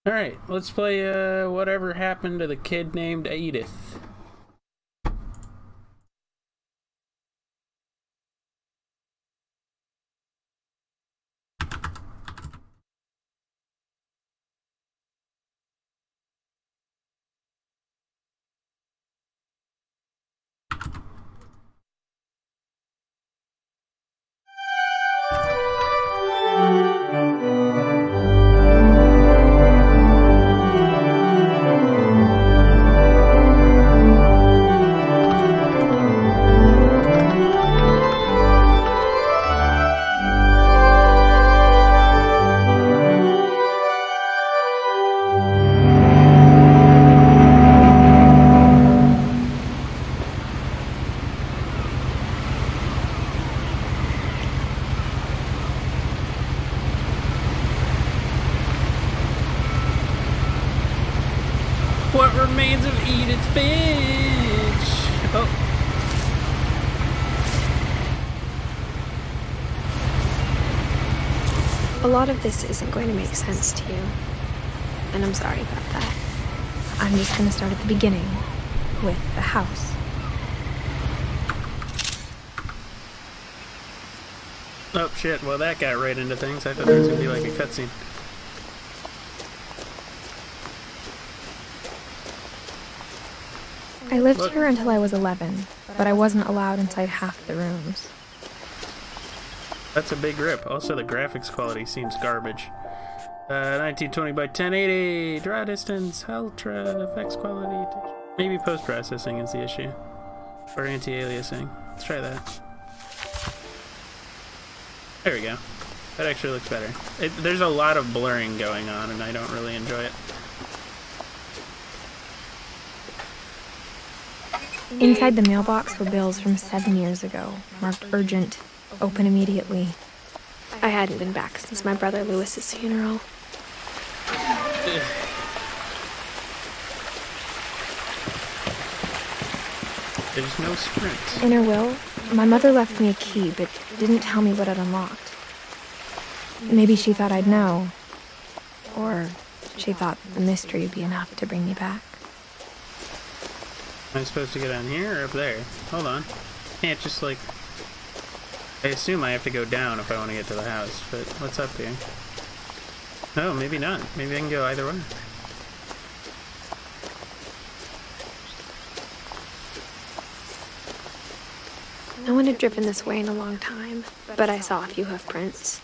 Alright, let's play Whatever Happened to the Kid Named Edith. What remains of Edith Finch? Oh. A lot of this isn't going to make sense to you, and I'm sorry about that. I'm just going to start at the beginning, with the house. Oh shit, well that got right into things. I thought there was gonna be like a cutscene. I lived here until I was 11, but I wasn't allowed inside half the rooms. That's a big rip. Also, the graphics quality seems garbage. 1920 by 1080, draw distance, ultra, effects quality. Maybe post-processing is the issue. Or anti-aliasing. Let's try that. There we go. That actually looks better. There's a lot of blurring going on, and I don't really enjoy it. Inside the mailbox were bills from 7 years ago, marked urgent, open immediately. I hadn't been back since my brother Lewis's funeral. There's no sprint. In her will, my mother left me a key, but didn't tell me what it unlocked. Maybe she thought I'd know. Or she thought the mystery would be enough to bring me back. Am I supposed to go down here or up there? Hold on. Can't just like... I assume I have to go down if I want to get to the house, but what's up here? No, maybe not. Maybe I can go either way. No one had driven this way in a long time, but I saw a few hoof prints.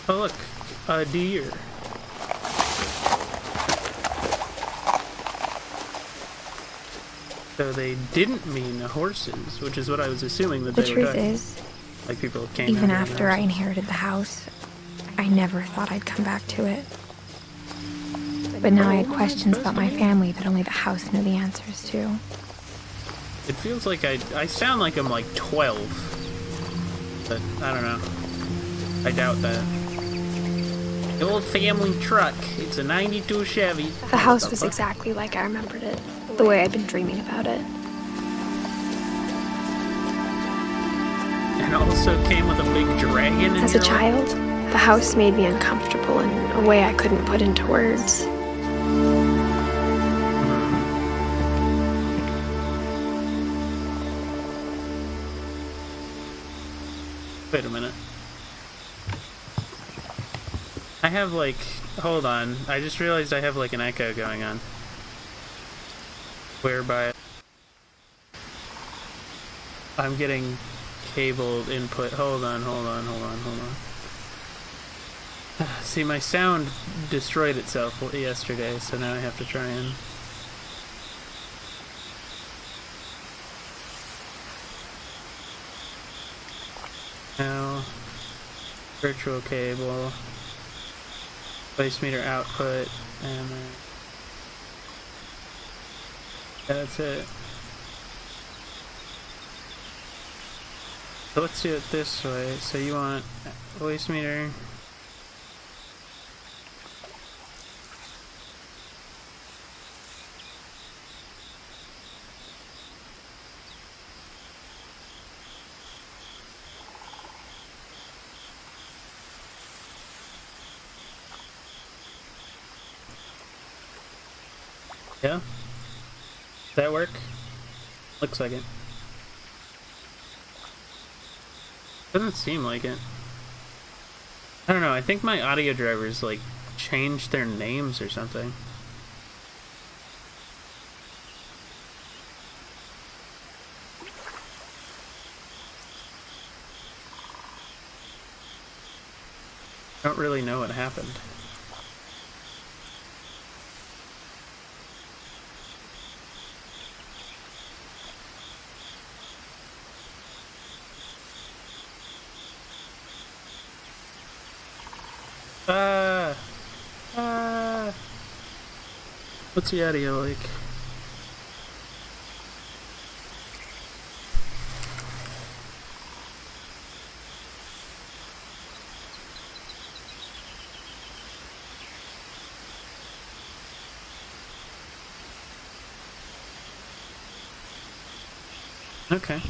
Oh look, a deer. So they didn't mean horses, which is what I was assuming that The they were truth talking. is, Like people came even out of after I the house. inherited the house, I never thought I'd come back to it. But now I had questions about my family that only the house knew the answers to. It feels like I sound like I'm like 12. But I don't know. I doubt that. The old family truck. It's a 92 Chevy. The house was exactly like I remembered it, the way I'd been dreaming about it. And also came with a big dragon in As a your life. child, the house made me uncomfortable in a way I couldn't put into words. Wait a minute. I have like... Hold on. I just realized I have like an echo going on. Whereby I'm getting cabled input. Hold on. See, my sound destroyed itself yesterday, so now I have to try and... Now, virtual cable, place meter output, and then that's it. So let's do it this way. So you want voice meter. Yeah? Does that work? Looks like it. Doesn't seem like it. I don't know, I think my audio drivers, like, changed their names or something. I don't really know what happened. What's the audio like? Okay.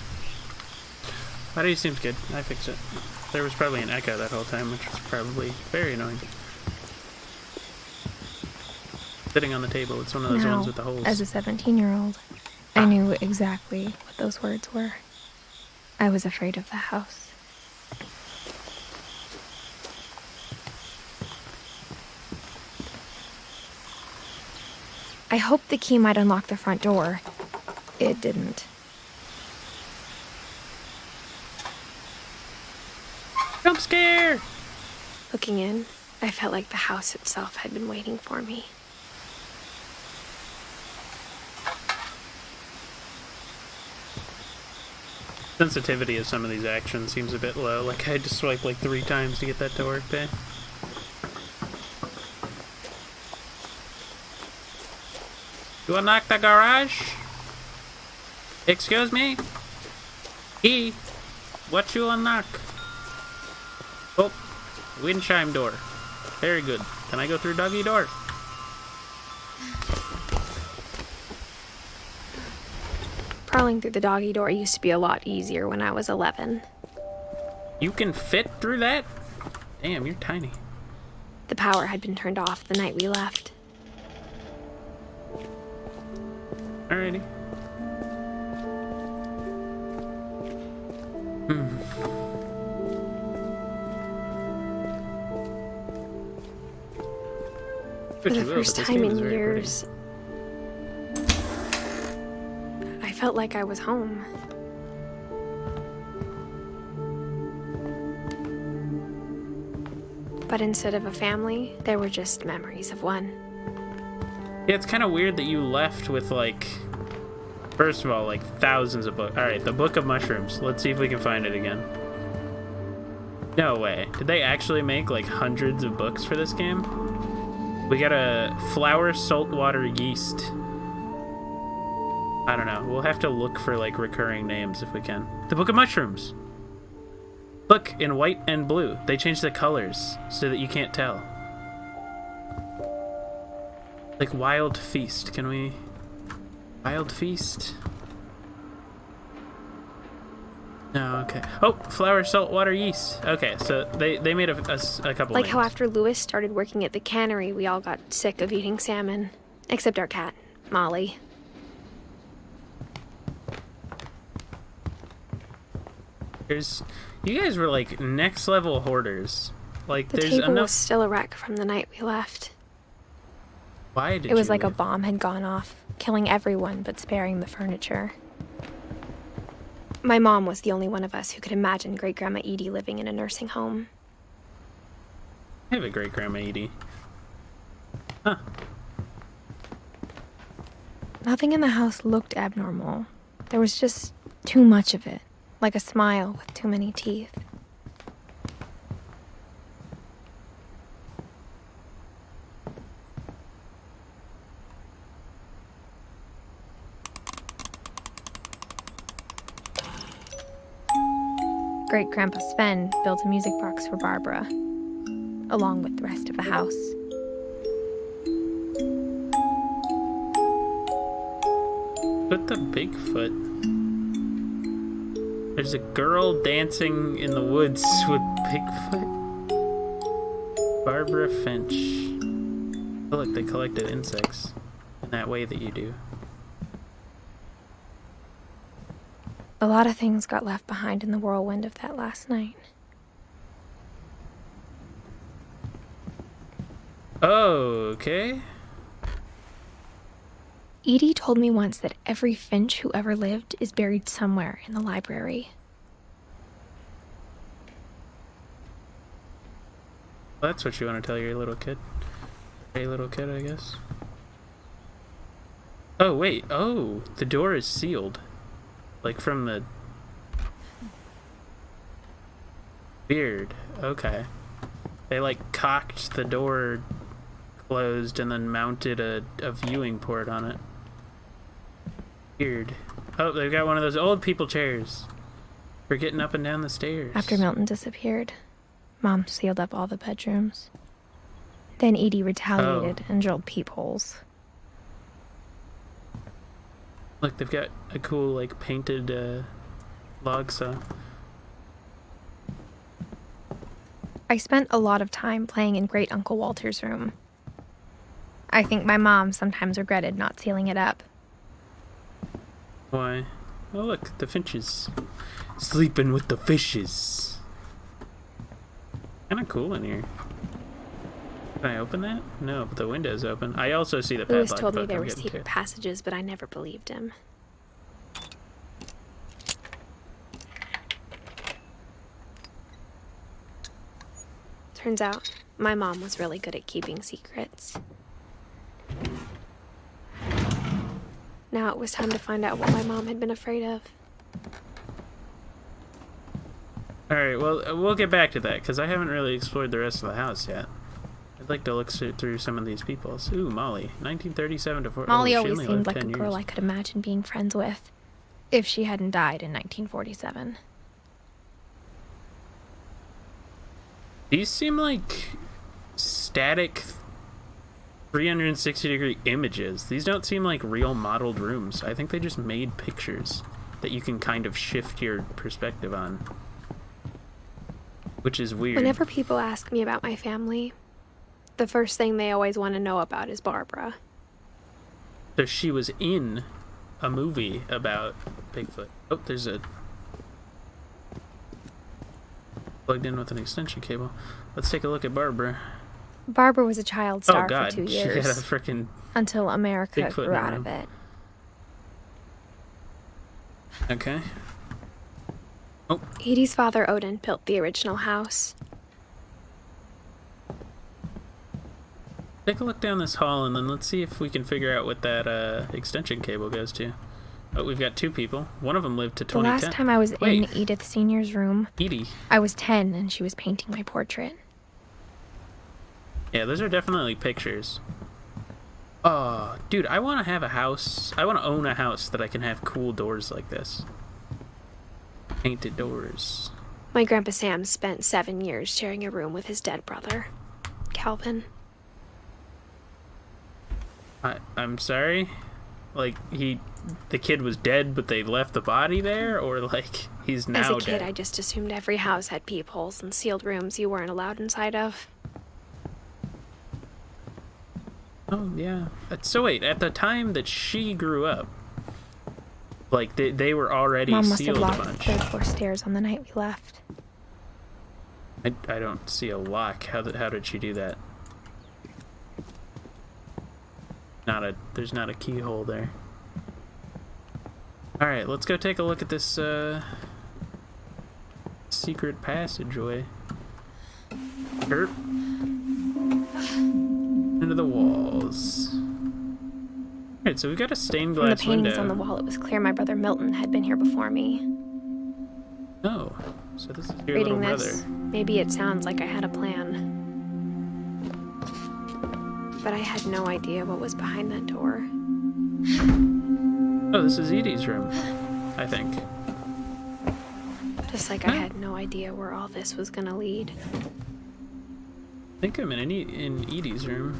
Audio seems good. I fixed it. There was probably an echo that whole time, which was probably very annoying. Sitting on the table, it's one of those ones with the holes. As a 17-year-old, I knew exactly what those words were. I was afraid of the house. I hoped the key might unlock the front door. It didn't. Jump scare! Looking in, I felt like the house itself had been waiting for me. Sensitivity of some of these actions seems a bit low. Like, I had to swipe like 3 times to get that to work there. You unlock the garage? Excuse me? Key? What you unlock? Oh, wind chime door. Very good. Can I go through doggy door? Crawling through the doggy door used to be a lot easier when I was 11. You can fit through that? Damn, you're tiny. The power had been turned off the night we left. Alrighty. For the first time in years, I felt like I was home. But instead of a family, there were just memories of one. Yeah, it's kind of weird that you left with, like, first of all, like, thousands of books. Alright, the Book of Mushrooms. Let's see if we can find it again. No way. Did they actually make, like, hundreds of books for this game? We got a flour, saltwater, yeast. I don't know. We'll have to look for, like, recurring names if we can. The Book of Mushrooms! Look, in white and blue. They changed the colors so that you can't tell. Like Wild Feast. Can we... Wild Feast? No, okay. Oh, flour, salt, water, yeast. Okay, so they made a couple Like names. how after Lewis started working at the cannery, we all got sick of eating salmon. Except our cat, Molly. You guys were like next level hoarders. Like The there's table enough. was still a wreck from the night we left. Why did It was you like a leave? bomb had gone off, killing everyone but sparing the furniture. My mom was the only one of us who could imagine Great-Grandma Edie living in a nursing home. I have a great grandma Edie. Huh. Nothing in the house looked abnormal. There was just too much of it, like a smile with too many teeth. Great-Grandpa Sven built a music box for Barbara, along with the rest of the house. Put the Bigfoot. There's a girl dancing in the woods with Bigfoot. Barbara Finch. Oh, look, they collected insects. that way that you do. A lot of things got left behind in the whirlwind of that last night. Oh, okay. Edie told me once that every Finch who ever lived is buried somewhere in the library. Well, that's what you want to tell your little kid. Hey, little kid, I guess. Oh, wait. Oh, the door is sealed. Like from the... Weird. Okay. They, like, cocked the door closed and then mounted a viewing port on it. Weird. Oh, they've got one of those old people chairs for getting up and down the stairs. After Milton disappeared, Mom sealed up all the bedrooms. Then Edie retaliated and drilled peepholes. Look, they've got a cool, like, painted log saw. I spent a lot of time playing in Great Uncle Walter's room. I think my mom sometimes regretted not sealing it up. Why? Oh, look, the Finches. Sleeping with the fishes. Kinda cool in here. Can I open that? No, but the window's open. I also see the padlock. Lewis told me but there I'm were getting secret to- passages, but I never believed him. Turns out, my mom was really good at keeping secrets. Now it was time to find out what my mom had been afraid of. Alright, well, we'll get back to that, because I haven't really explored the rest of the house yet. I'd like to look through some of these people's. Ooh, Molly. 1937 to 40. Molly she always only seemed lived like a 10 girl years. I could imagine being friends with, if she hadn't died in 1947. These seem like static 360-degree images. These don't seem like real modeled rooms. I think they just made pictures that you can kind of shift your perspective on. Which is weird. Whenever people ask me about my family, the first thing they always want to know about is Barbara. So she was in a movie about Bigfoot. Oh, there's a... plugged in with an extension cable. Let's take a look at Barbara. Barbara was a child Oh star god, for 2 she had a years, freaking... until America Bigfoot in grew her out of room. it. Okay. Edie's father, Odin, built the original house. Take a look down this hall and then let's see if we can figure out what that extension cable goes to. Oh, we've got two people. One of them lived to The 2010. last time I was Wait. in Edith Sr.'s room, Edie. I was 10 and she was painting my portrait. Yeah, those are definitely pictures. Oh, dude, I want to have a house. I want to own a house that I can have cool doors like this. Painted doors. My Grandpa Sam spent 7 years sharing a room with his dead brother, Calvin. I'm sorry? Like, the kid was dead, but they left the body there? Or, like, he's now As a dead? kid, I just assumed every house had peepholes and sealed rooms you weren't allowed inside of. Oh, yeah. So wait, at the time that she grew up, like, they were already Mom must have sealed a locked the bunch. third floor stairs on the night we left. I don't see a lock. How did she do that? There's not a keyhole there. Alright, let's go take a look at this, secret passageway. Herp. Into the walls. Alright, so we've got a stained From the glass paintings window. on the wall, it was clear my brother Milton had been here before me. Oh, so this is your Reading little this, brother. maybe it sounds like I had a plan. But I had no idea what was behind that door. Oh, this is Edie's room, I think. Just like I had no idea where all this was gonna lead. I think I'm in Edie's room.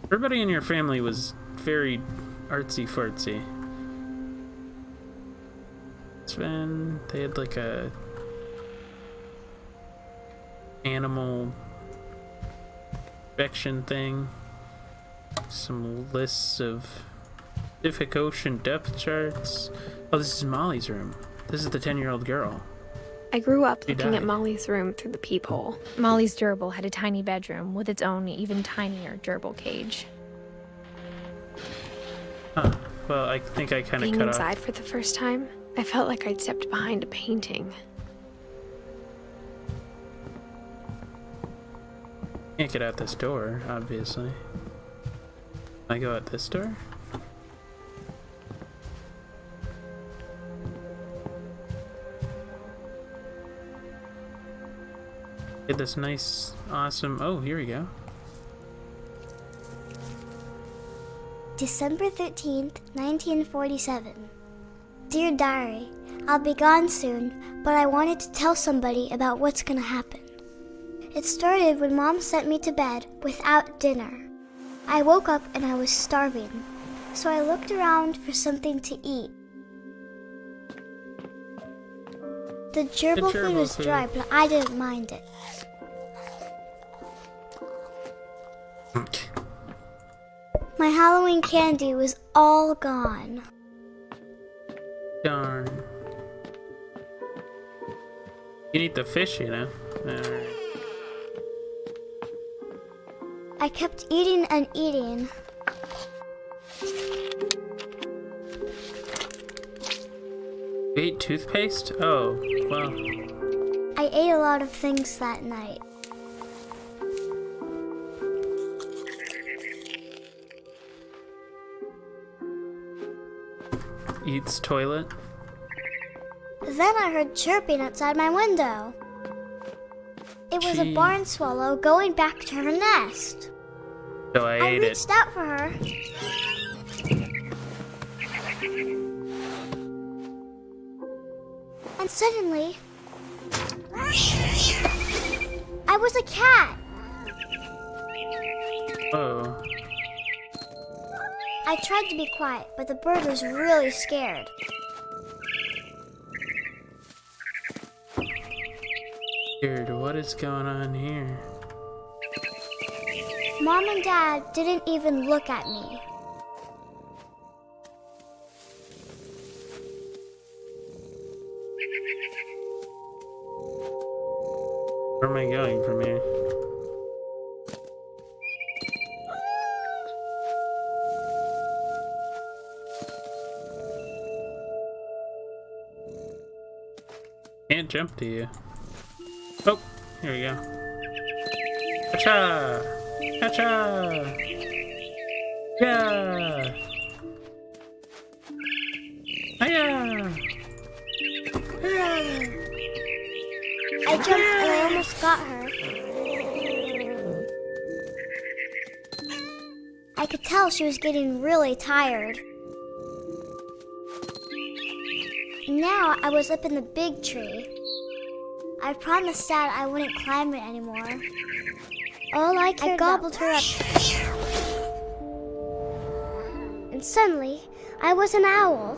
Everybody in your family very artsy-fartsy. Sven, they had like a animal infection thing. Some lists of Pacific Ocean depth charts. Oh, this is Molly's room. This is the 10-year-old girl. I grew up She looking died. at Molly's room through the peephole. Molly's gerbil had a tiny bedroom with its own even tinier gerbil cage. Huh. Well, I think I kind of Being cut inside off. for the first time, I felt like I'd stepped behind a painting. Can't get out this door, obviously. I go out this door? Get this nice, awesome... Oh, here we go. December 13th, 1947. Dear Diary, I'll be gone soon, but I wanted to tell somebody about what's gonna happen. It started when Mom sent me to bed without dinner. I woke up and I was starving, so I looked around for something to eat. The gerbil food was dry, but I didn't mind it. My Halloween candy was all gone. Darn. You need the fish, you know? Alright. I kept eating and eating. You ate toothpaste? Oh, well. I ate a lot of things that night. Eats toilet? Then I heard chirping outside my window. It was a Gee. barn swallow going back to her nest. So I I ate it. reached out for her. And suddenly, I was a cat. Oh. I tried to be quiet, but the bird was really scared. Weird, what is going on here? Mom and Dad didn't even look at me. Where am I going from here? Can't jump to you. Oh, here we go. Hacha! Hacha! Yeah! Hiya! Hiya! I jumped and I almost got her. I could tell she was getting really tired. Now I was up in the big tree. I promised Dad I wouldn't climb it anymore. I gobbled her up. And suddenly, I was an owl.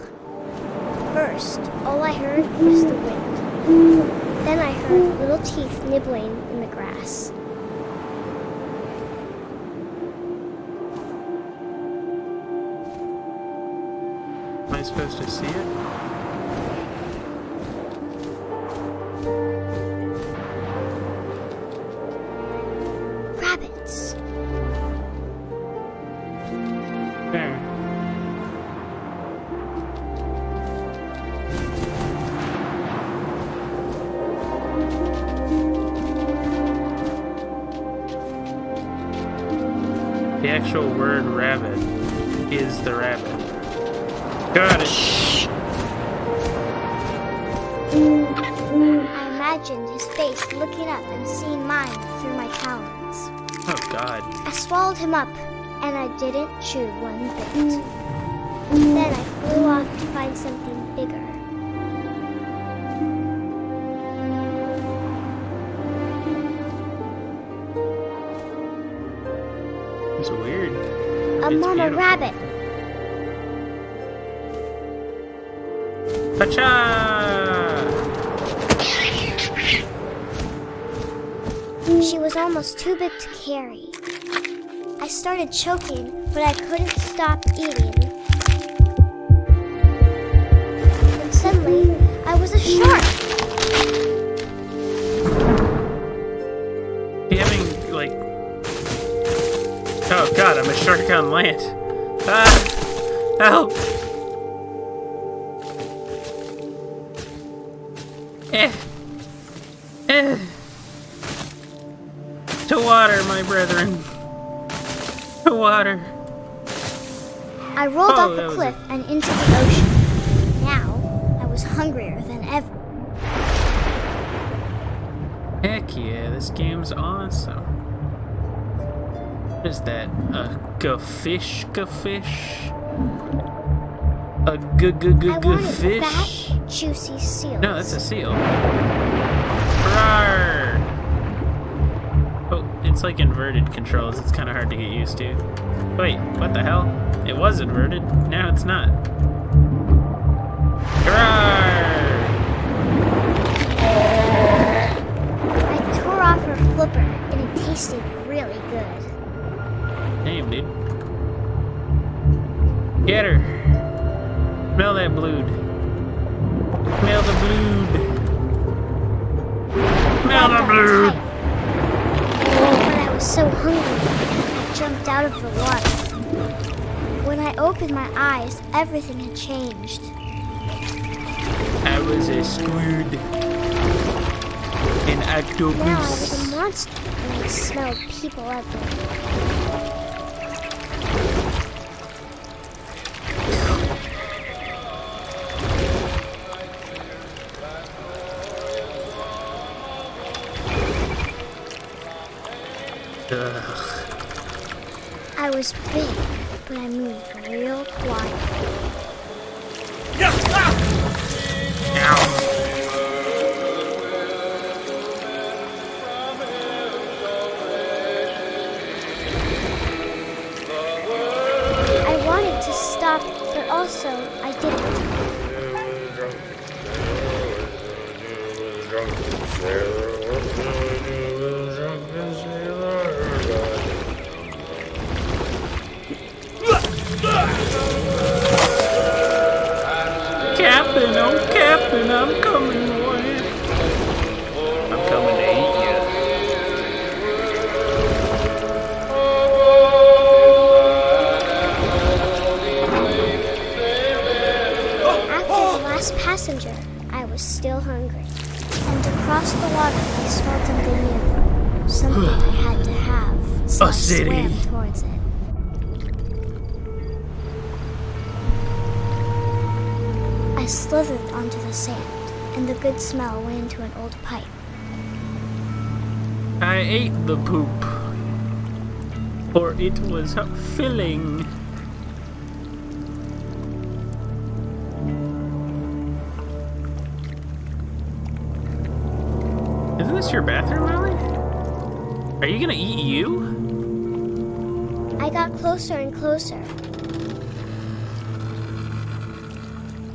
First, all I heard was the wind. Then I heard little teeth nibbling in the grass. Am I supposed to see it? Rabbits. There. The actual word rabbit is the rabbit. Got it. I imagined his face looking up and seeing mine through my talons. Oh God. I swallowed him up, and I didn't chew one bit. Then I flew off to find something bigger. It's weird. A It's mama beautiful. rabbit. Hacha! She was almost too big to carry. I started choking, but I couldn't stop eating. And suddenly, I was a shark. You having, like... Oh god, I'm a shark on land. Ah! Help! To water, my brethren. To water. I rolled off the cliff and into the ocean. Now, I was hungrier than ever. Heck yeah, this game's awesome. What is that? A fish? A fish? Fat, juicy seal. No, that's a seal. Rawr! Oh, it's like inverted controls. It's kind of hard to get used to. Wait, what the hell? It was inverted. Now it's not. Rawr! I tore off her flipper, and it tasted really good. Damn, dude. Get her. Smell that blood. Smell the blood. Smell the blood. When I was so hungry, I jumped out of the water. When I opened my eyes, everything had changed. I was a squid. An octopus. Now I was a monster, and I smelled people everywhere. Ugh. I was big, but I moved real quiet. Ow. I wanted to stop, but also I didn't. Captain, oh Captain, I'm coming, boy. I'm coming to eat you. After the last passenger, I was still hungry. And across the water, I smelled something new. Something I had to have, so I city. swam towards it. I slithered onto the sand, and the good smell went into an old pipe. I ate the poop, for it was filling. Isn't this your bathroom, Molly? Are you gonna eat you? I got closer and closer.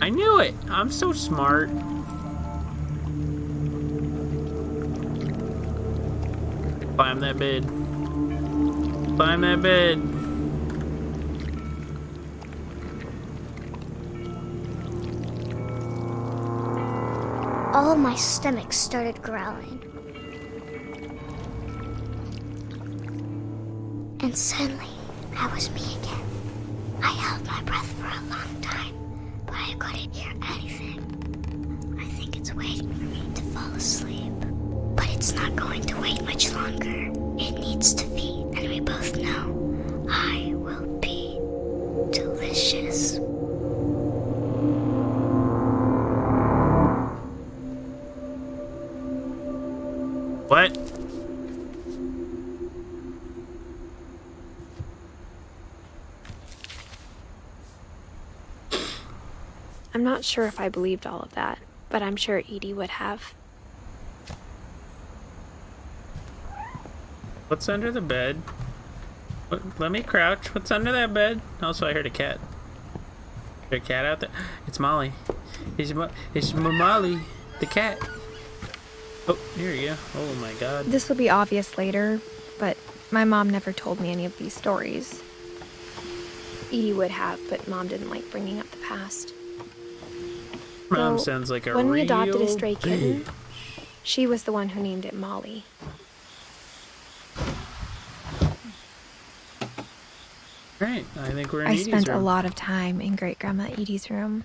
I knew it! I'm so smart. Climb that bed. Climb that bed. All my stomach started growling. And suddenly, I was me again. I held my breath for a long time, but I couldn't hear anything. I think it's waiting for me to fall asleep. But it's not going to wait much longer. It needs to feed, and we both know I will be delicious. What? I'm not sure if I believed all of that, but I'm sure Edie would have. What's under the bed? What, let me crouch. What's under that bed? Also, I heard a cat. Is there a cat out there? It's Molly. It's Molly, the cat. Oh, here you go. Oh my god. This will be obvious later, but my mom never told me any of these stories. Edie would have, but Mom didn't like bringing up the past. Mom So, sounds like a when we real adopted a stray kitten, bitch. she was the one who named it Molly. Right, I think we're in I Edie's spent a room. lot of time in Great Grandma Edie's room.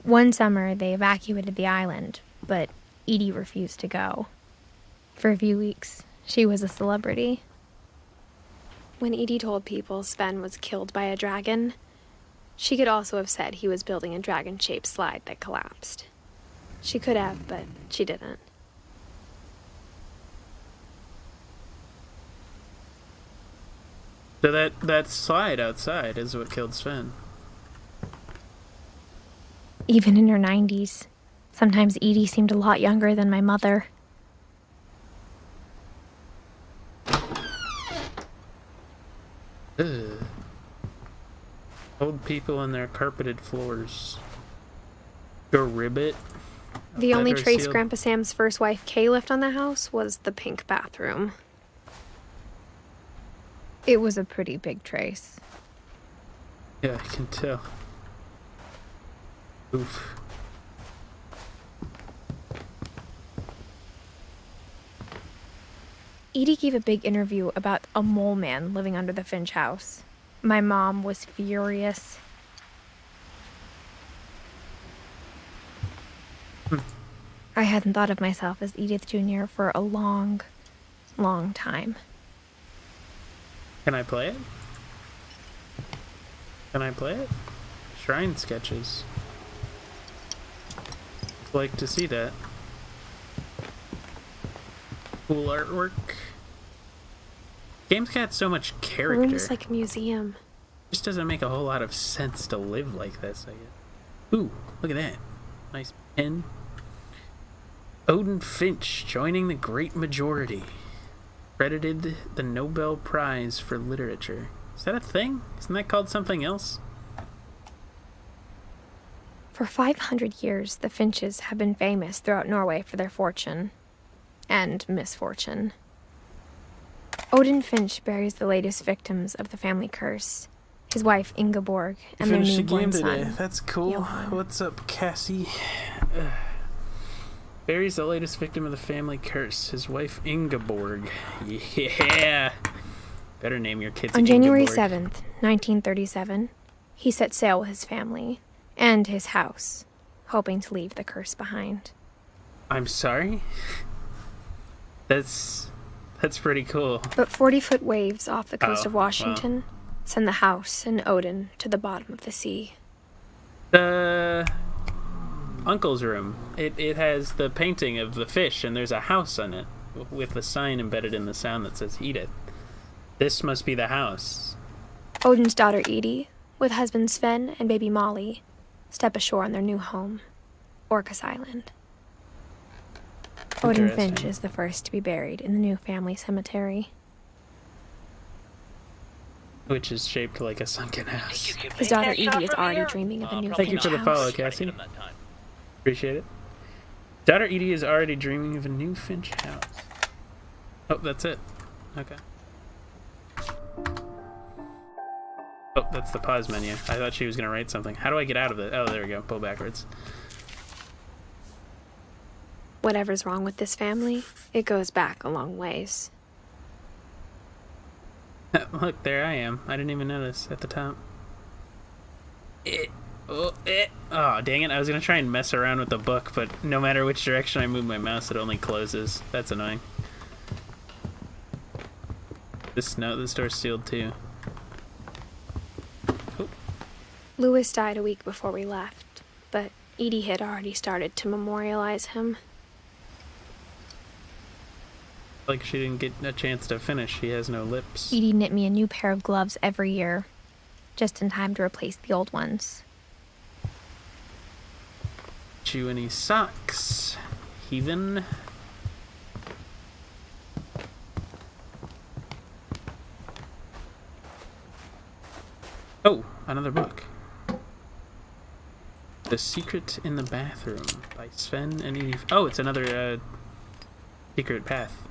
One summer, they evacuated the island, but Edie refused to go. For a few weeks, she was a celebrity. When Edie told people Sven was killed by a dragon, she could also have said he was building a dragon-shaped slide that collapsed. She could have, but she didn't. So that slide outside is what killed Sven. Even in her 90s, sometimes Edie seemed a lot younger than my mother. Ugh. Old people on their carpeted floors. Your ribbit. The only Leather trace sealed- Grandpa Sam's first wife, Kay, left on the house was the pink bathroom. It was a pretty big trace. Yeah, I can tell. Oof. Edie gave a big interview about a mole man living under the Finch house. My mom was furious. I hadn't thought of myself as Edith Jr. for a long, long time. Can I play it? Can I play it? Shrine sketches. Like to see that. Cool artwork. Game's got so much The character. room is like a museum. Just doesn't make a whole lot of sense to live like this, I guess. Ooh, look at that. Nice pen. Odin Finch joining the great majority. Credited the Nobel Prize for Literature. Is that a thing? Isn't that called something else? For 500 years, the Finches have been famous throughout Norway for their fortune and misfortune. Odin Finch buries the latest victims of the family curse, his wife Ingeborg and their Finished the newborn game today. son. That's cool. Johan. What's up, Cassie? Buries the latest victim of the family curse, his wife Ingeborg. Yeah. Better name your kids On January Ingeborg. 7th, 1937, he set sail with his family and his house, hoping to leave the curse behind. I'm sorry? That's pretty cool. But 40-foot waves off the coast Oh, of Washington send the house and Odin to the bottom of the sea. The uncle's room. It has the painting of the fish, and there's a house on it with the sign embedded in the sound that says Edith. This must be the house. Odin's daughter Edie, with husband Sven and baby Molly, step ashore on their new home, Orcas Island. Odin Interesting. Finch is the first to be buried in the new family cemetery. Which is shaped like a sunken house. His daughter Edie is already dreaming of a new Thank you Finch for the house. follow, Cassie. Appreciate it. Daughter Edie is already dreaming of a new Finch house. Oh, that's it. Okay. Oh, that's the pause menu. I thought she was going to write something. How do I get out of it? Oh, there we go. Pull backwards. Whatever's wrong with this family, it goes back a long ways. Look, there I am. I didn't even notice at the top. Oh, dang it. I was going to try and mess around with the book, but no matter which direction I move my mouse, it only closes. That's annoying. This door's sealed too. Oh. Louis died a week before we left, but Edie had already started to memorialize him. Like she didn't get a chance to finish. She has no lips. Edie knit me a new pair of gloves every year, just in time to replace the old ones. You any socks, heathen? Oh, another book. The Secret in the Bathroom by Sven and Edith. Oh, it's another secret path.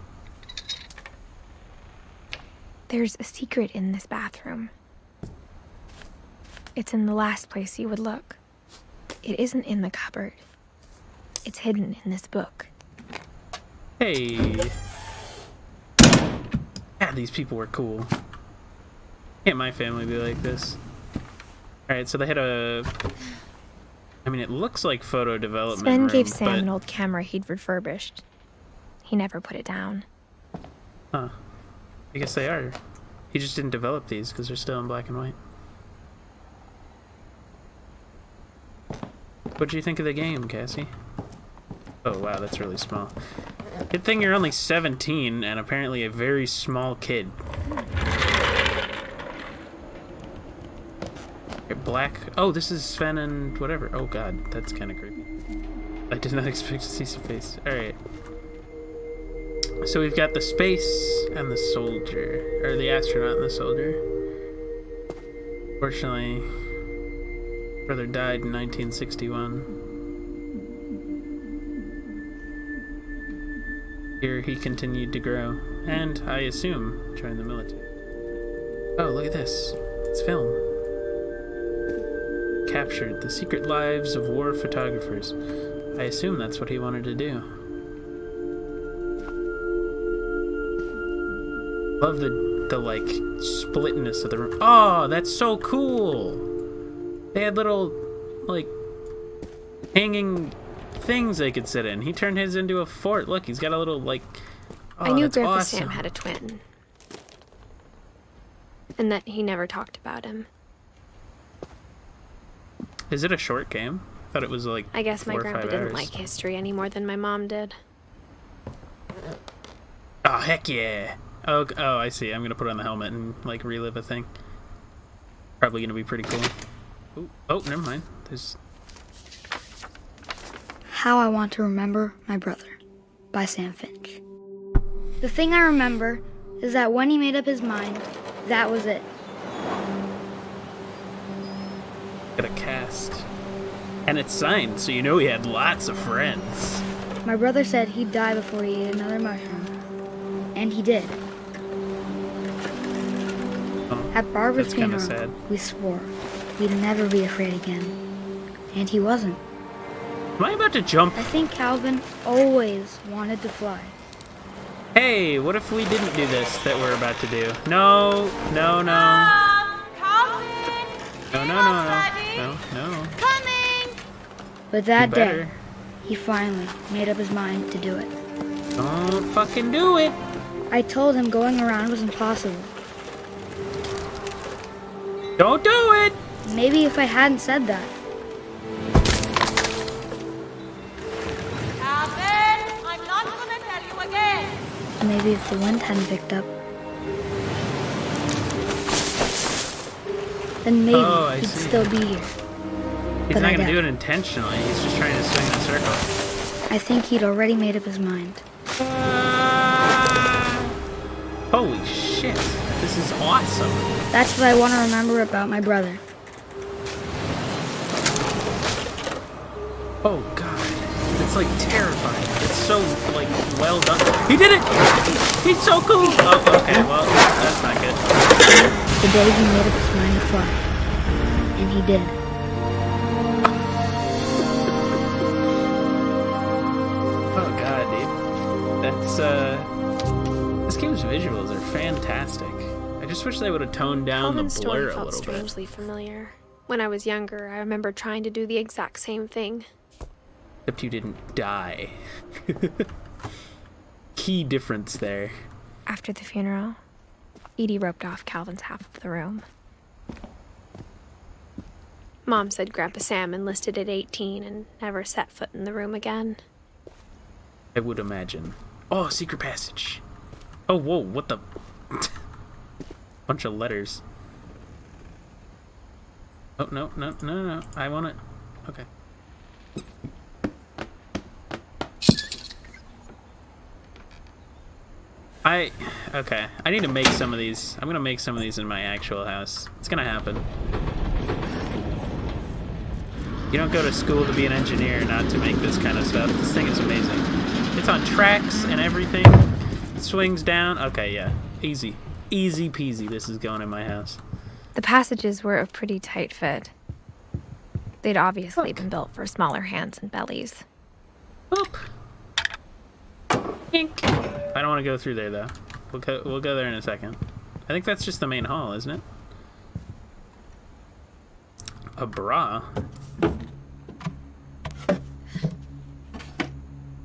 There's a secret in this bathroom. It's in the last place you would look. It isn't in the cupboard. It's hidden in this book. Hey. God, these people were cool. Can't my family be like this? Alright, so they had a... I mean, it looks like photo development Sven room, gave Sam but... an old camera he'd refurbished. He never put it down. Huh. I guess they are. He just didn't develop these because they're still in black and white. What do you think of the game, Cassie? Oh wow, that's really small. Good thing you're only 17 and apparently a very small kid. Black. Oh, this is Sven and whatever. Oh god, that's kind of creepy. I did not expect to see some face. Alright. So we've got the space and the soldier. Or the astronaut and the soldier. Fortunately, brother died in 1961. Here he continued to grow. And, I assume, joined the military. Oh, look at this. It's film. Captured the secret lives of war photographers. I assume that's what he wanted to do. Love the like splitness of the room. Oh, that's so cool. They had little like hanging things they could sit in. He turned his into a fort. Look, he's got a little like. Oh, I knew that's Grandpa awesome. Sam had a twin. And that he never talked about him. Is it a short game? I thought it was like. I guess my 4 or grandpa 5 didn't hours. like history any more than my mom did. Oh heck yeah! Oh, I see. I'm gonna put on the helmet and like relive a thing. Probably gonna be pretty cool. Ooh, oh, never mind. There's. How I Want to Remember My Brother by Sam Finch. The thing I remember is that when he made up his mind, that was it. Got a cast. And it's signed, so you know he had lots of friends. My brother said he'd die before he ate another mushroom. And he did. Oh, At Barbara's that's kinda funeral, sad. we swore we'd never be afraid again. And he wasn't. Am I about to jump? I think Calvin always wanted to fly. Hey, what if we didn't do this that we're about to do? No, no, no. Calvin! No, no, no, no. No, no. Coming! But that You day, better. he finally made up his mind to do it. Don't fucking do it. I told him going around was impossible. Don't do it. Maybe if I hadn't said that, Calvin! I'm not gonna tell you again! maybe if the wind hadn't picked up, then maybe Oh, I he'd see. still be here. He's But not I gonna do doubt it intentionally. He's just trying to swing in a circle. I think he'd already made up his mind. Holy shit. This is awesome. That's what I want to remember about my brother. Oh god. It's like terrifying. It's so like well done. He did it! He's so cool! Oh, okay, well, that's not good. The day he made up his mind to fly. And he did. Oh god, dude. That's this game's visuals are fantastic. I just wish they would have toned down Calvin's the story blur a felt little bit. strangely familiar. When I was younger, I remember trying to do the exact same thing. Except you didn't die. Key difference there. After the funeral, Edie roped off Calvin's half of the room. Mom said Grandpa Sam enlisted at 18 and never set foot in the room again. I would imagine. Oh, secret passage. Oh, whoa, what the? Bunch of letters. Oh, no, no, no, no. I want it. Okay. Okay. I need to make some of these. I'm gonna make some of these in my actual house. It's gonna happen. You don't go to school to be an engineer, not to make this kind of stuff. This thing is amazing. It's on tracks and everything. It swings down. Okay, yeah. Easy. Easy peasy. This is going in my house. The passages were a pretty tight fit. They'd obviously been built for smaller hands and bellies. Boop. Ink. I don't want to go through there, though. We'll go there in a second. I think that's just the main hall, isn't it? A bra?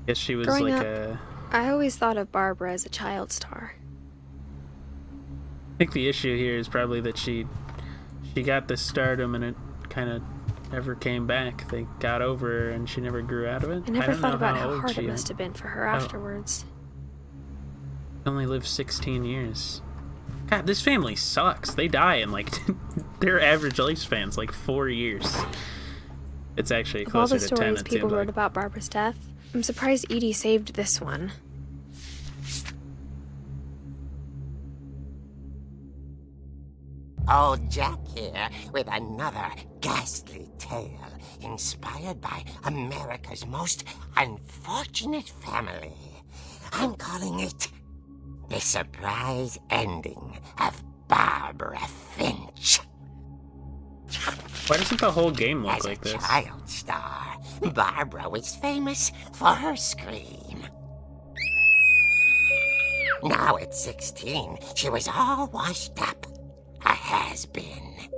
Guess she was Growing like up, a... I always thought of Barbara as a child star. I think the issue here is probably that she got this stardom and it kind of never came back. They got over her and she never grew out of it. I never don't thought know about how old hard she it is. must have been for her afterwards. She only lived 16 years. God, this family sucks. They die in like their average lifespan's like 4 years. It's actually Of all closer the to 10. stories It people seems wrote like. about Barbara's death, I'm surprised Edie saved this one. Old Jack here with another ghastly tale inspired by America's most unfortunate family. I'm calling it The Surprise Ending of Barbara Finch. Why doesn't the whole game look As like a this? child star, Barbara was famous for her scream. Now at 16, she was all washed up. A has-been.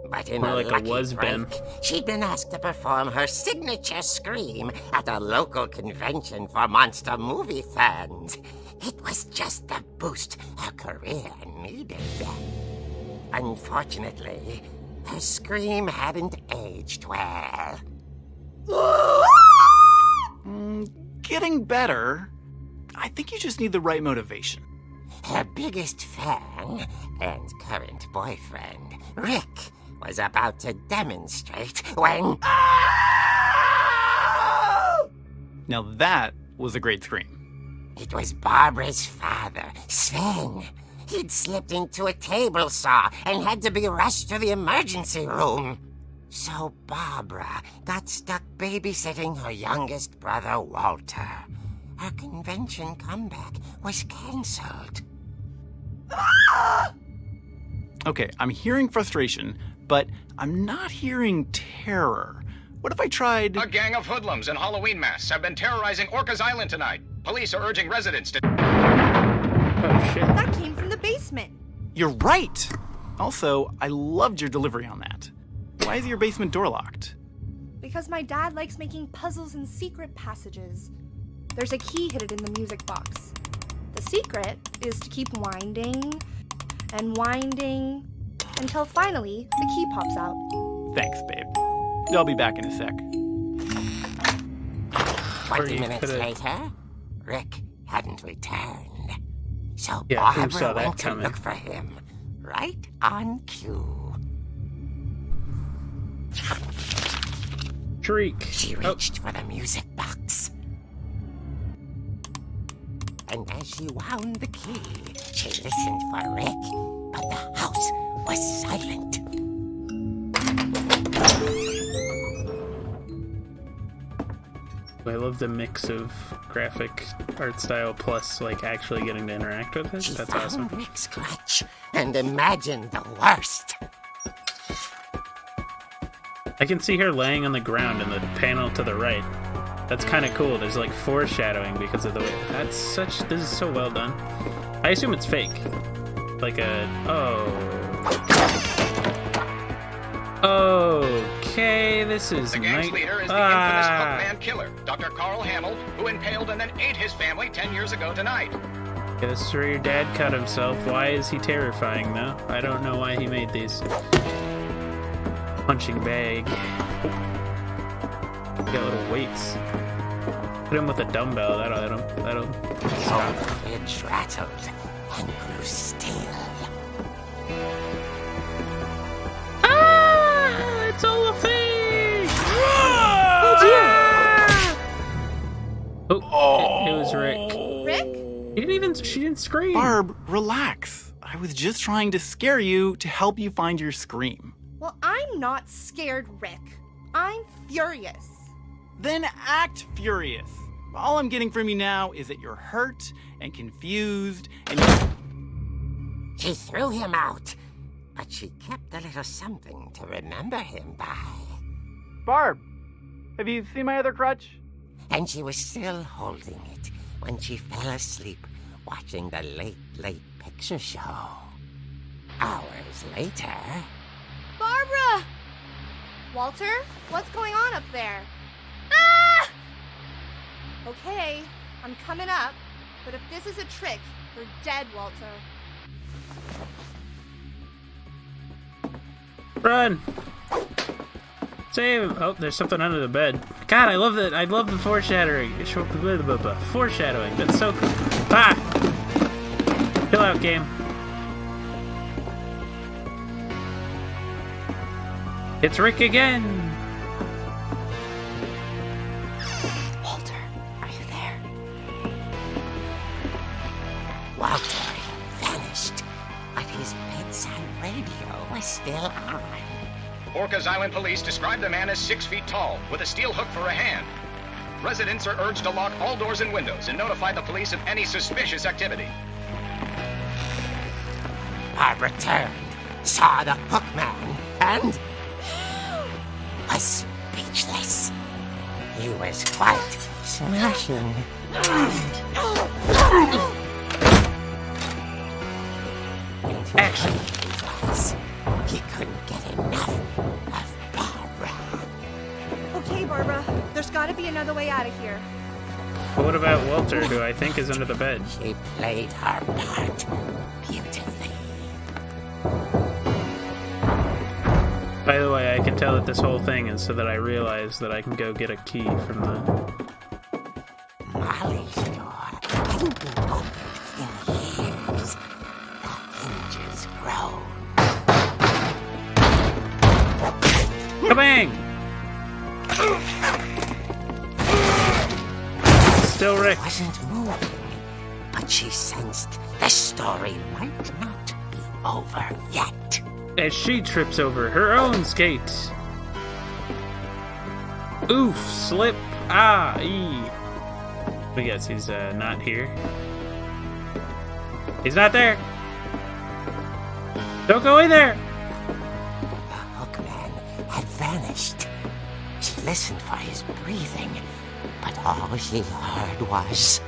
But in More a like a lucky was-been. break, she'd been asked to perform her signature scream at a local convention for monster movie fans. It was just the boost her career needed. Unfortunately, her scream hadn't aged well. Getting better. I think you just need the right motivation. Her biggest fan and current boyfriend, Rick, was about to demonstrate when... Now that was a great scream. It was Barbara's father, Sven. He'd slipped into a table saw and had to be rushed to the emergency room. So Barbara got stuck babysitting her youngest brother, Walter. Her convention comeback was cancelled. Okay, I'm hearing frustration, but I'm not hearing terror. What if I tried... A gang of hoodlums in Halloween masks have been terrorizing Orcas Island tonight. Police are urging residents to... Oh shit. That came from the basement. You're right! Also, I loved your delivery on that. Why is your basement door locked? Because my dad likes making puzzles and secret passages. There's a key hidden in the music box. The secret is to keep winding and winding until finally the key pops out. Thanks, babe. I'll be back in a sec. 20 you minutes could've- later, Rick hadn't returned. So Yeah, who saw Barbara that went to coming? look for him, right on cue. Shriek. She Oh, reached for the music box. And as she wound the key, she listened for Rick, but the house was silent. I love the mix of graphic art style plus like actually getting to interact with it. She That's found awesome. Rick's crutch and imagined the worst. I can see her laying on the ground in the panel to the right. That's kind of cool. There's like foreshadowing because of the way. This is so well done. I assume it's fake. Like a, okay, this is The gang's leader is the infamous Hookman killer, Dr. Carl Hamill, who impaled and then ate his family 10 years ago tonight. Guess where your dad cut himself. Why is he terrifying though? I don't know why he made these. Punching bag. Got little weights. Hit him with a dumbbell. That'll stop. The fridge rattled and grew still. Ah! It's all a fake! Oh, it was Rick. Rick? She didn't scream. Barb, relax. I was just trying to scare you to help you find your scream. Well, I'm not scared, Rick. I'm furious. Then act furious. All I'm getting from you now is that you're hurt and confused and She threw him out, but she kept a little something to remember him by. Barb, have you seen my other crutch? And she was still holding it when she fell asleep watching the late picture show. Hours later... Barbara! Walter, what's going on up there? Ah! Okay, I'm coming up, but if this is a trick, you're dead, Walter. Run! Save him! Oh, there's something under the bed. God, I love that. I love the foreshadowing. Foreshadowing. That's so cool. Ah! Chill out, game. It's Rick again! Walter, are you there? Walter vanished, but his bedside radio was still on. Orcas Island police describe the man as 6 feet tall, with a steel hook for a hand. Residents are urged to lock all doors and windows and notify the police of any suspicious activity. Barbara turned, saw the hook man, and... was speechless. He was quite smashing. Action! He couldn't get enough of Barbara. Okay, Barbara, there's gotta be another way out of here. But what about Walter, who I think is under the bed? She played her part beautifully. By the way, I can tell that this whole thing is so that I realize that I can go get a key from the... Molly's door hadn't been opened in years. The hinges groaned. Kabang! Still Rick. Wasn't moving, but she sensed the story might not be over yet. As she trips over her own skates. Oof, slip, But yes, he's not here. He's not there. Don't go in there. The hookman had vanished. She listened for his breathing, but all she heard was...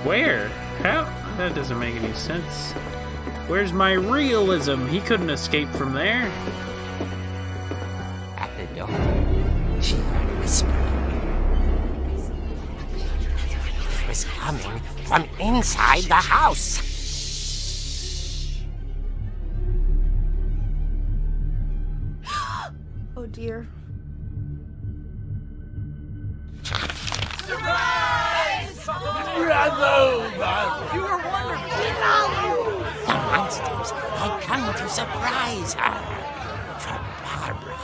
Where? How? That doesn't make any sense. Where's my realism? He couldn't escape from there. At the door, she heard whispering. It was coming from inside the house. Oh dear. The monsters had come to surprise her. For Barbara,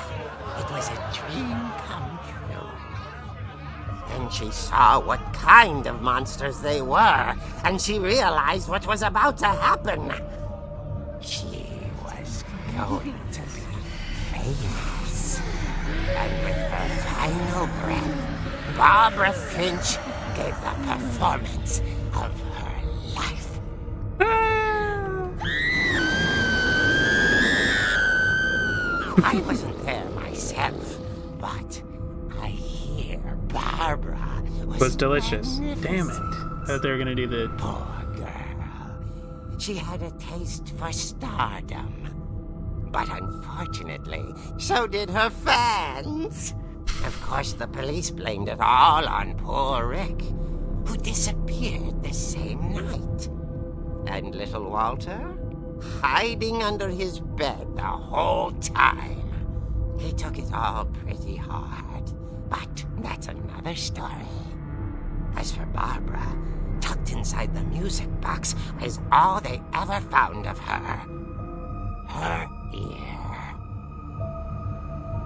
it was a dream come true. Then she saw what kind of monsters they were, and she realized what was about to happen. She was going to be famous. And with her final breath, Barbara Finch gave the performance of her life. I wasn't there myself, but I hear Barbara Was delicious. Damn it. I thought they were gonna do the... Poor girl. She had a taste for stardom. But unfortunately, so did her fans. Of course, the police blamed it all on poor Rick, who disappeared the same night. And little Walter? Hiding under his bed the whole time. He took it all pretty hard, but that's another story. As for Barbara, tucked inside the music box was all they ever found of her. Her ear.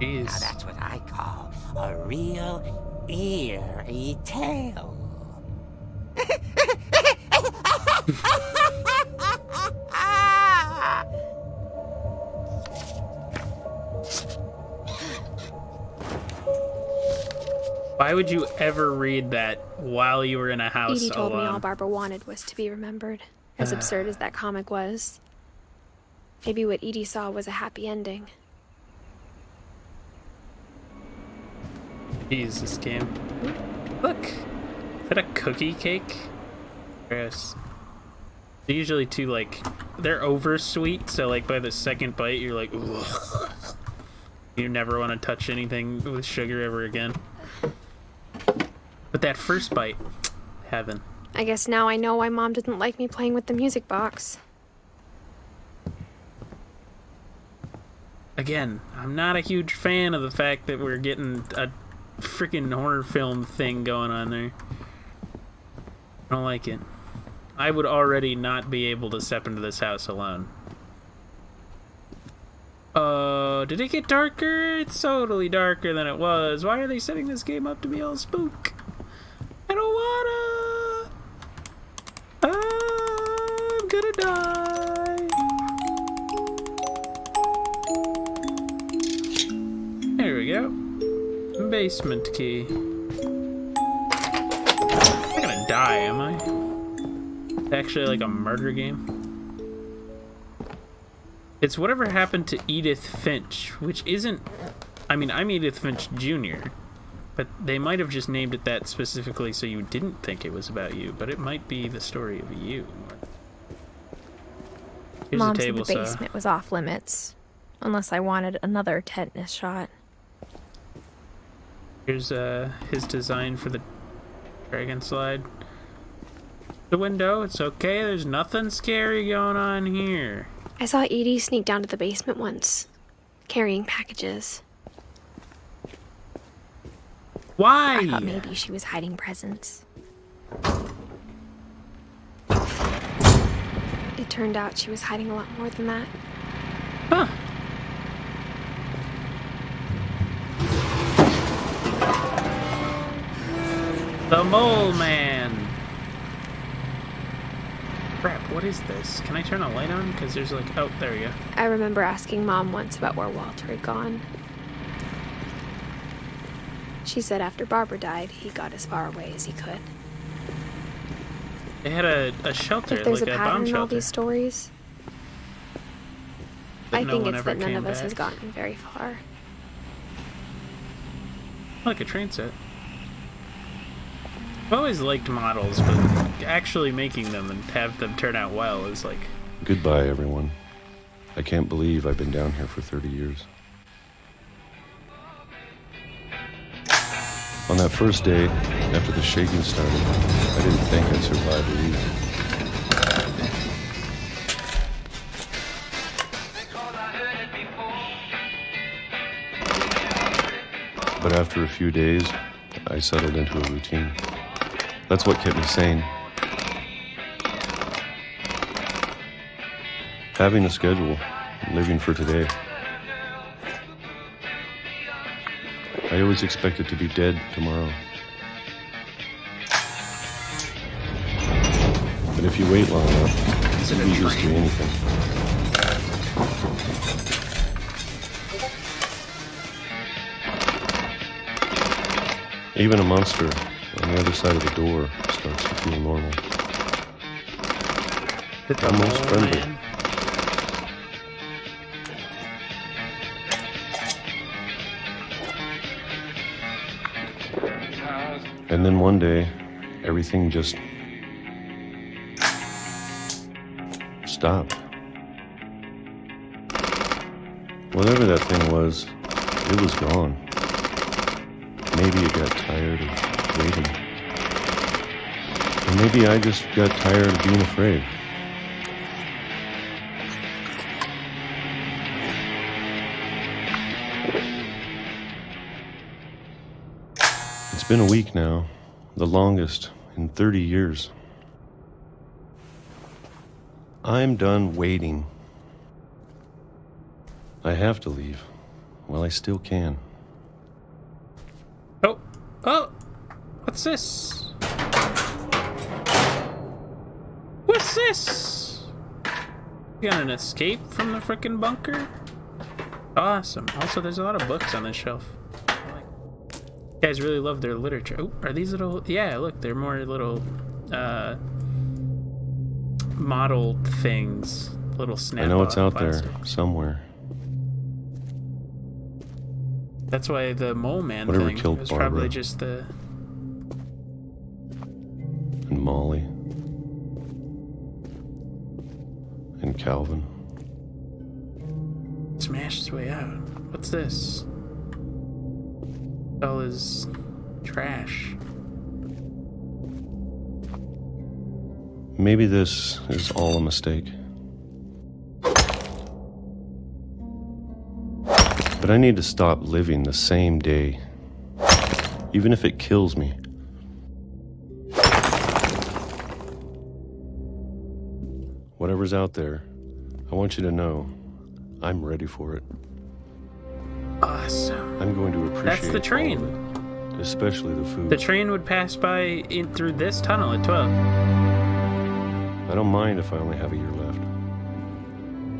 Jeez. Now that's what I call a real eerie tale. Why would you ever read that while you were in a house Edie told me all alone? Barbara wanted was to be remembered, as absurd as that comic was. Maybe what Edie saw was a happy ending. Jeez, this game. Look! Is that a cookie cake? Gross. They're usually too, like, they're over sweet, so, like, by the second bite, you're like, ugh. You never want to touch anything with sugar ever again. But that first bite, heaven. I guess now I know why Mom didn't like me playing with the music box. Again, I'm not a huge fan of the fact that we're getting a freaking horror film thing going on there. I don't like it. I would already not be able to step into this house alone. Did it get darker? It's totally darker than it was. Why are they setting this game up to be all spook? I don't wanna. I'm gonna die. There we go. Basement key. I'm not gonna die, am I? It's actually like a murder game. It's whatever happened to Edith Finch, which isn't... I mean, I'm Edith Finch Jr., but they might have just named it that specifically so you didn't think it was about you, but it might be the story of you. Here's Mom a said table the saw. basement was off limits, unless I wanted another tetanus shot. Here's his design for the dragon slide. The window, it's okay, there's nothing scary going on here. I saw Edie sneak down to the basement once, carrying packages. Why? I thought maybe she was hiding presents. It turned out she was hiding a lot more than that. Huh. The Mole Man. Crap, what is this? Can I turn a light on? Because there's like... Oh, there we go. I remember asking Mom once about where Walter had gone. She said after Barbara died, he got as far away as he could. They had a shelter, If there's like a a bomb pattern in all shelter. these stories, But I no think one it's ever that none came of us has back. gotten very far. Like a train set. I've always liked models, but actually making them and have them turn out well is like... Goodbye, everyone. I can't believe I've been down here for 30 years. On that first day, after the shaking started, I didn't think I'd survive a week. But after a few days, I settled into a routine. That's what kept me sane. Having a schedule, living for today. I always expected to be dead tomorrow. But if you wait long enough, you can just do anything. Even a monster on the other side of the door starts to feel normal. Almost friendly. Man. And then one day, everything just stopped. Whatever that thing was, it was gone. Maybe it got tired of waiting. Or maybe I just got tired of being afraid. It's been a week now, the longest in 30 years. I'm done waiting. I have to leave. Well, I still can. Oh! Oh! What's this? What's this? You got an escape from the frickin' bunker? Awesome. Also, there's a lot of books on this shelf. Guys really love their literature. Oh, are these little... Yeah, look, they're more little modeled things. Little snap. I know it's out there somewhere. That's why the mole man Whatever thing killed was Barbara. probably just the... And Molly. And Calvin. Smashed his way out. What's this? All is trash. Maybe this is all a mistake. But I need to stop living the same day, even if it kills me. Whatever's out there, I want you to know I'm ready for it. Awesome. I'm going to appreciate That's the all train. of it, especially the food. The train would pass by in through this tunnel at 12. I don't mind if I only have a year left.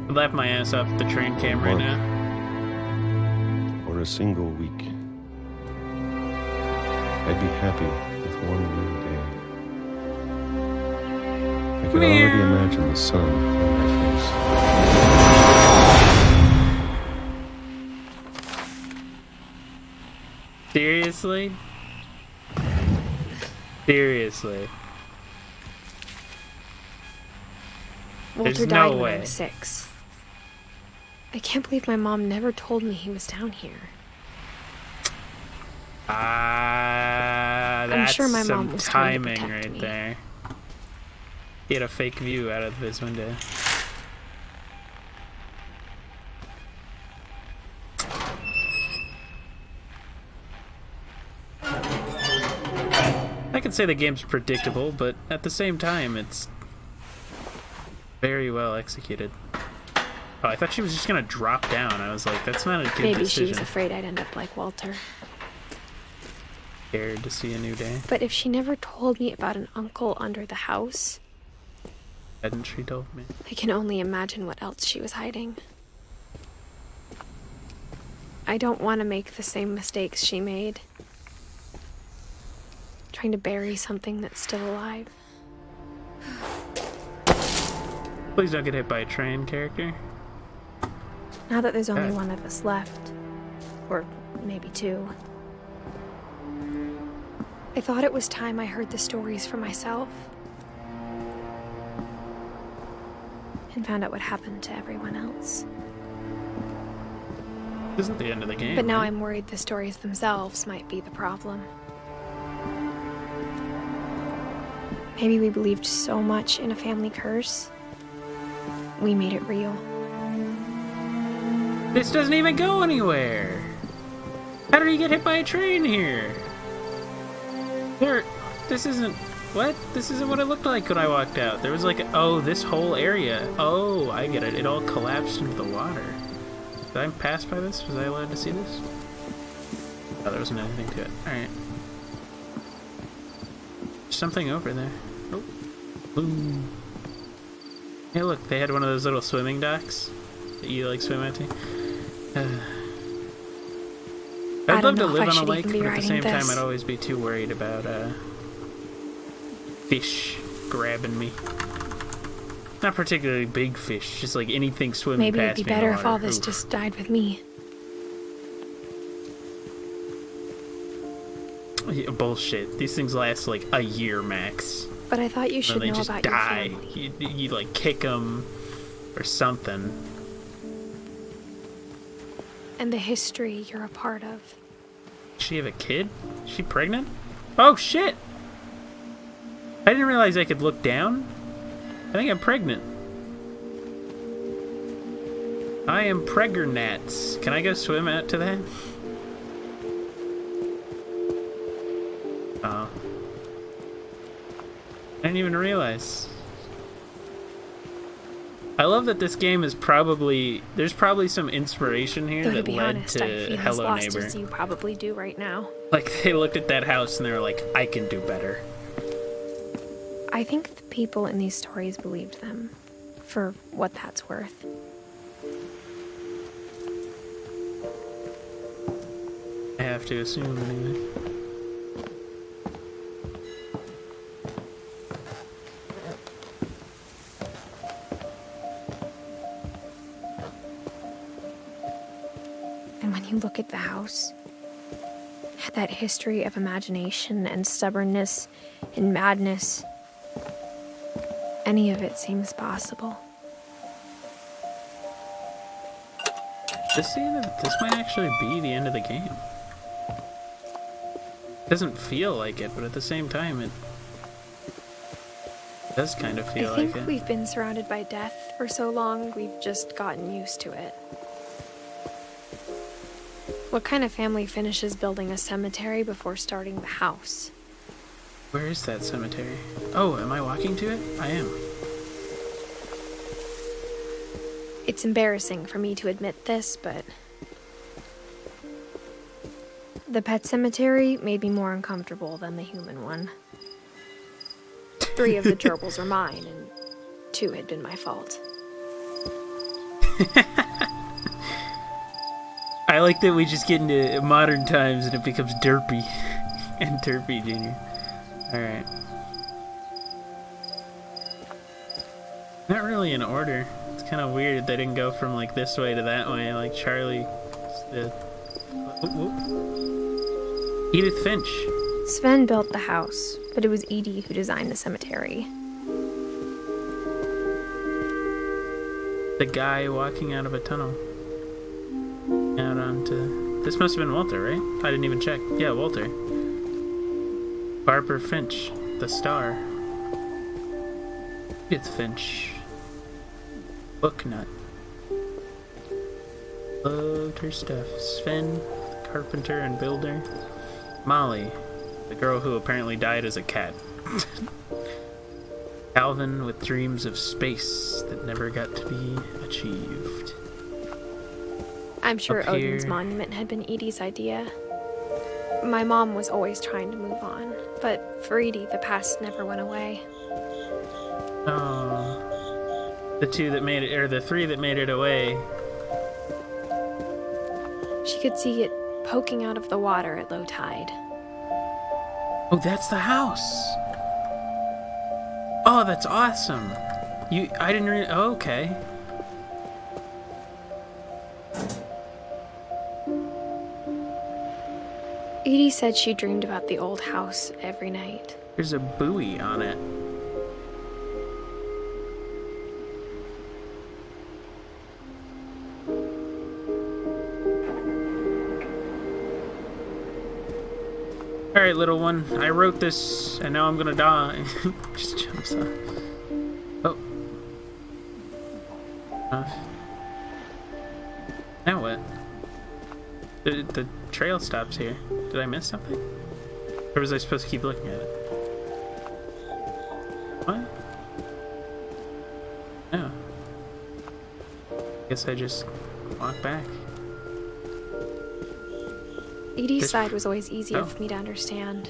I'd laugh my ass off at the train cam right Month. now. Or a single week. I'd be happy with one new day. I can already imagine the sun on my face. Seriously? Seriously? Walter There's died no when way. I was 6. I can't believe my mom never told me he was down here. That's sure my some mom was trying to timing protect right me. there. He had a fake view out of his window. I could say the game's predictable, but at the same time, it's very well executed. Oh, I thought she was just gonna drop down. I was like, that's not a good Maybe decision. she was afraid I'd end up like Walter. Scared to see a new day. But if she never told me about an uncle under the house, Hadn't she told me? I can only imagine what else she was hiding. I don't want to make the same mistakes she made. Trying to bury something that's still alive. Please don't get hit by a train, character. Now that there's only Okay. one of us left, or maybe 2, I thought it was time I heard the stories for myself and found out what happened to everyone else. This isn't the end of the game. But now right? I'm worried the stories themselves might be the problem. Maybe we believed so much in a family curse, we made it real. This doesn't even go anywhere. How did he get hit by a train here? This isn't... What? This isn't what it looked like when I walked out. There was like, oh, this whole area. Oh, I get it. It all collapsed into the water. Did I pass by this? Was I allowed to see this? Oh, there wasn't anything to it. Alright. Something over there. Oh. Boom. Hey, look, they had one of those little swimming docks that you like swim at to. I'd love to live on a lake, but at the same time, I'd always be too worried about fish grabbing me. Not particularly big fish, just like anything swimming Maybe it'd past be me in better the if all water. this Oof. just died with me. Yeah, bullshit. These things last like a year max. But I thought you Or should they know just about die. your family. You like kick them or something. And the history you're a part of. Does she have a kid? Is she pregnant? Oh shit! I didn't realize I could look down. I think I'm pregnant. I am pregnant. Can I go swim out to that? Oh. I didn't even realize. I love that this game is probably... There's probably some inspiration here Though to that be led honest, I to feel as Hello lost Neighbor. as you probably do right now. Like, they looked at that house and they were like, I can do better. I think the people in these stories believed them, for what that's worth. I have to assume, anyway. look at the house, had that history of imagination and stubbornness and madness, any of it seems possible. This might actually be the end of the game. It doesn't feel like it, but at the same time, it does kind of feel like it. I think we've been surrounded by death for so long, we've just gotten used to it. What kind of family finishes building a cemetery before starting the house? Where is that cemetery? Oh, am I walking to it? I am. It's embarrassing for me to admit this, but the pet cemetery made me more uncomfortable than the human one. 3 of the gerbils are mine, and 2 had been my fault. I like that we just get into modern times and it becomes derpy. And derpy, Junior. Alright. Not really in order. It's kind of weird they didn't go from like this way to that way, like Charlie did. Edith Finch. Sven built the house, but it was Edie who designed the cemetery. The guy walking out of a tunnel. Out onto... This must have been Walter, right? I didn't even check. Yeah, Walter. Barbara Finch, the star. Edith Finch. Booknut. Loved her stuff. Sven, the carpenter and builder. Molly, the girl who apparently died as a cat. Calvin with dreams of space that never got to be achieved. I'm sure Up Odin's here. monument had been Edie's idea. My mom was always trying to move on, but for Edie, the past never went away. Oh. The 2 that made it, or the 3 that made it away. She could see it poking out of the water at low tide. Oh, that's the house. Oh, that's awesome. I didn't really, oh, okay. Edie said she dreamed about the old house every night. There's a buoy on it. Alright, little one. I wrote this, and now I'm gonna die. Just jumps off. Oh. Off. Now what? The trail stops here. Did I miss something? Or was I supposed to keep looking at it? What? No. Guess I just walk back. Edie's This- side was always easier Oh. for me to understand.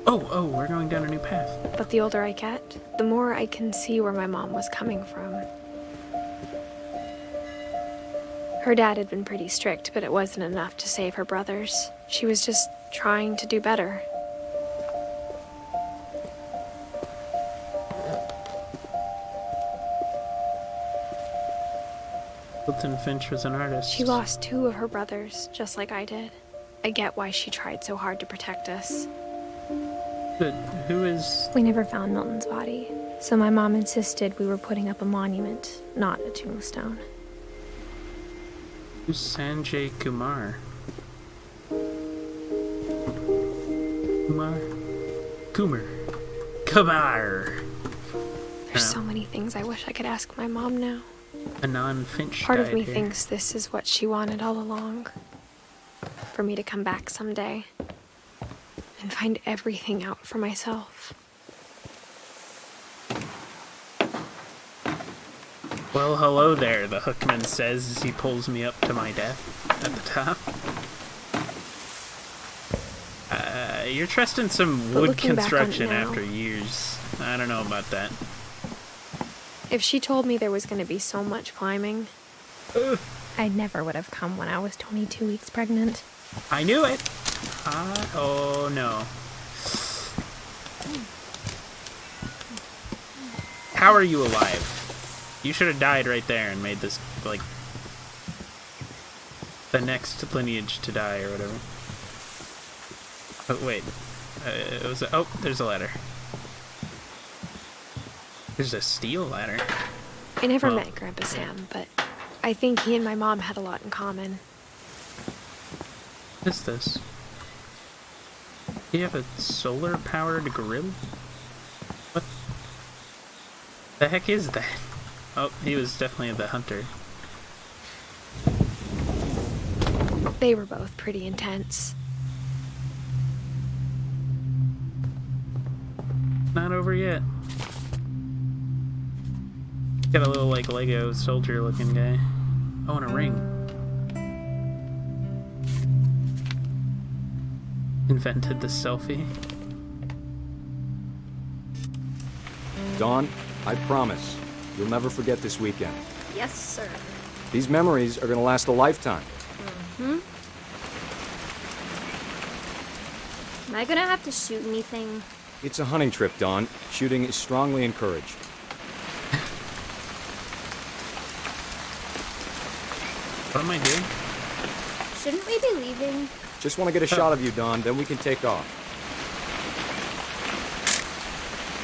Oh, we're going down a new path. But the older I get, the more I can see where my mom was coming from. Her dad had been pretty strict, but it wasn't enough to save her brothers. She was just trying to do better. Hilton Finch was an artist. She lost 2 of her brothers, just like I did. I get why she tried so hard to protect us. But who is... We never found Milton's body, so my mom insisted we were putting up a monument, not a tombstone. Who's Sanjay Kumar? Kumar. There's so many things I wish I could ask my mom now. Anon Finch Part of died me here. thinks this is what she wanted all along. For me to come back someday and find everything out for myself. Well, hello there, the hookman says as he pulls me up to my death at the top. You're trusting some But wood looking back on it construction now- after years. I don't know about that. If she told me there was going to be so much climbing, I never would have come when I was 22 weeks pregnant. I knew it! Oh no. How are you alive? You should have died right there and made this, like... the next lineage to die or whatever. Oh, wait. Oh, there's a ladder. There's a steel ladder. I never met Grandpa Sam, but I think he and my mom had a lot in common. What is this? Do you have a solar-powered grill? What the heck is that? Oh, he was definitely the hunter. They were both pretty intense. Not over yet. Got a little, like, Lego soldier-looking guy. Oh, and a ring. Invented the selfie. Dawn, I promise, you'll never forget this weekend. Yes, sir. These memories are gonna last a lifetime. Am I gonna have to shoot anything? It's a hunting trip, Dawn. Shooting is strongly encouraged. What am I doing? Shouldn't we be leaving? Just want to get a shot of you, Dawn, then we can take off.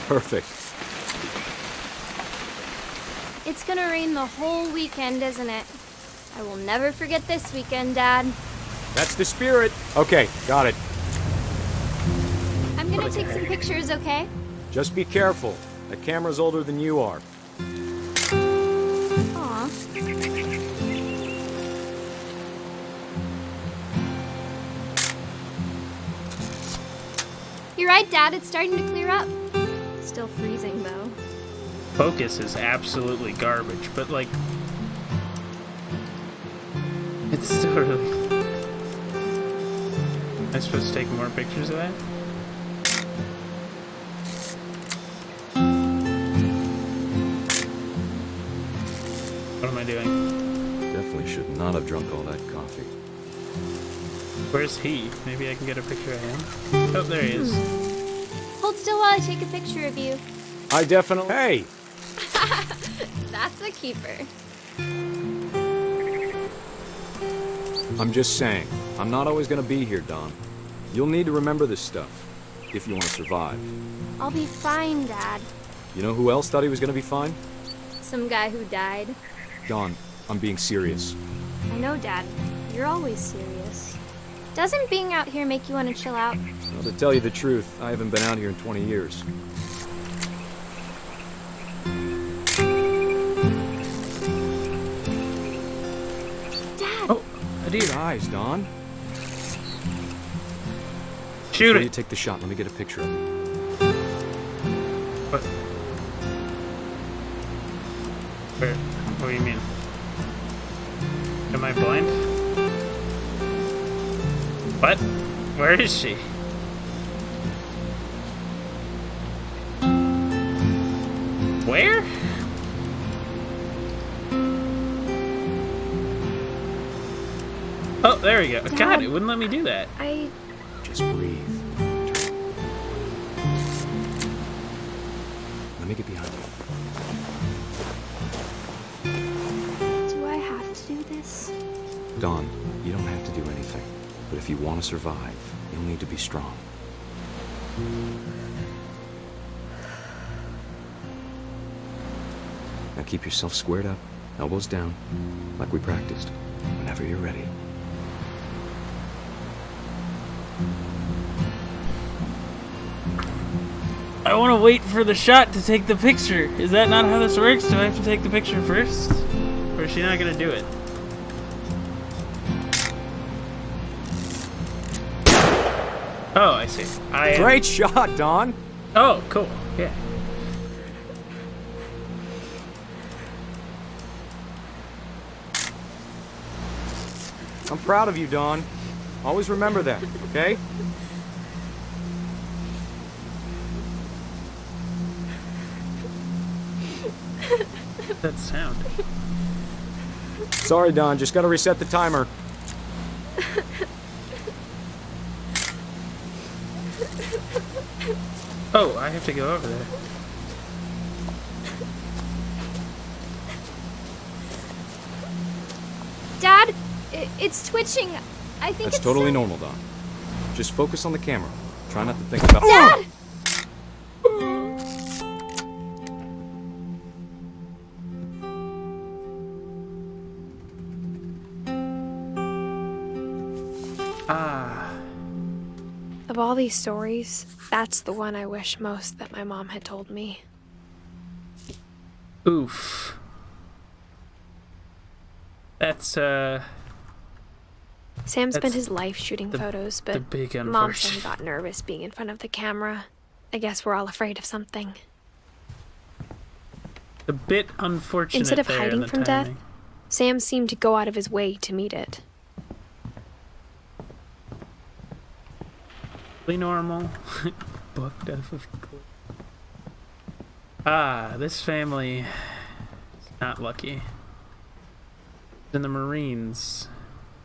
Perfect. It's gonna rain the whole weekend, isn't it? I will never forget this weekend, Dad. That's the spirit. Okay, got it. I'm gonna take some pictures, okay? Just be careful. That camera's older than you are. Aw. You're right, Dad. It's starting to clear up. Still freezing, though. Focus is absolutely garbage, but, like, it's still really... Am I supposed to take more pictures of that? What am I doing? Definitely should not have drunk all that coffee. Where's he? Maybe I can get a picture of him? Oh, there he is. Hold still while I take a picture of you. I definitely... Hey! That's a keeper. I'm just saying, I'm not always gonna be here, Dawn. You'll need to remember this stuff, if you want to survive. I'll be fine, Dad. You know who else thought he was gonna be fine? Some guy who died. Dawn, I'm being serious. I know, Dad. You're always serious. Doesn't being out here make you want to chill out? Well, to tell you the truth, I haven't been out here in 20 years. Dad! Oh, a deer. Good eyes, Dawn. Shoot Before you it! take the shot, let me get a picture of it. What? Where? What do you mean? Am I blind? What? Where is she? Where? Oh, there we go. Dad, God, it wouldn't let me do that. Just breathe. Let me get behind you. Do I have to do this? Dawn, you don't have to do anything. But if you want to survive, you'll need to be strong. Now keep yourself squared up, elbows down, like we practiced. Whenever you're ready. I want to wait for the shot to take the picture. Is that not how this works? Do I have to take the picture first? Or is she not going to do it? Oh, I see. Great shot, Dawn! Oh, cool. Yeah. I'm proud of you, Dawn. Always remember that, okay? That sound. Sorry, Dawn. Just gotta reset the timer. Oh, I have to go over there. Dad, It's twitching. I think That's it's totally sick. normal, Don. Just focus on the camera. Try not to think about. Dad! Of all these stories, that's the one I wish most that my mom had told me. Oof. That's, Sam spent That's his life shooting photos, but big Mom said he unfortunate. got nervous being in front of the camera. I guess we're all afraid of something. a bit unfortunate. Instead of there in hiding the from death, timing. Sam seemed to go out of his way to meet it. Normal. Booked off of. This family is not lucky. In the Marines,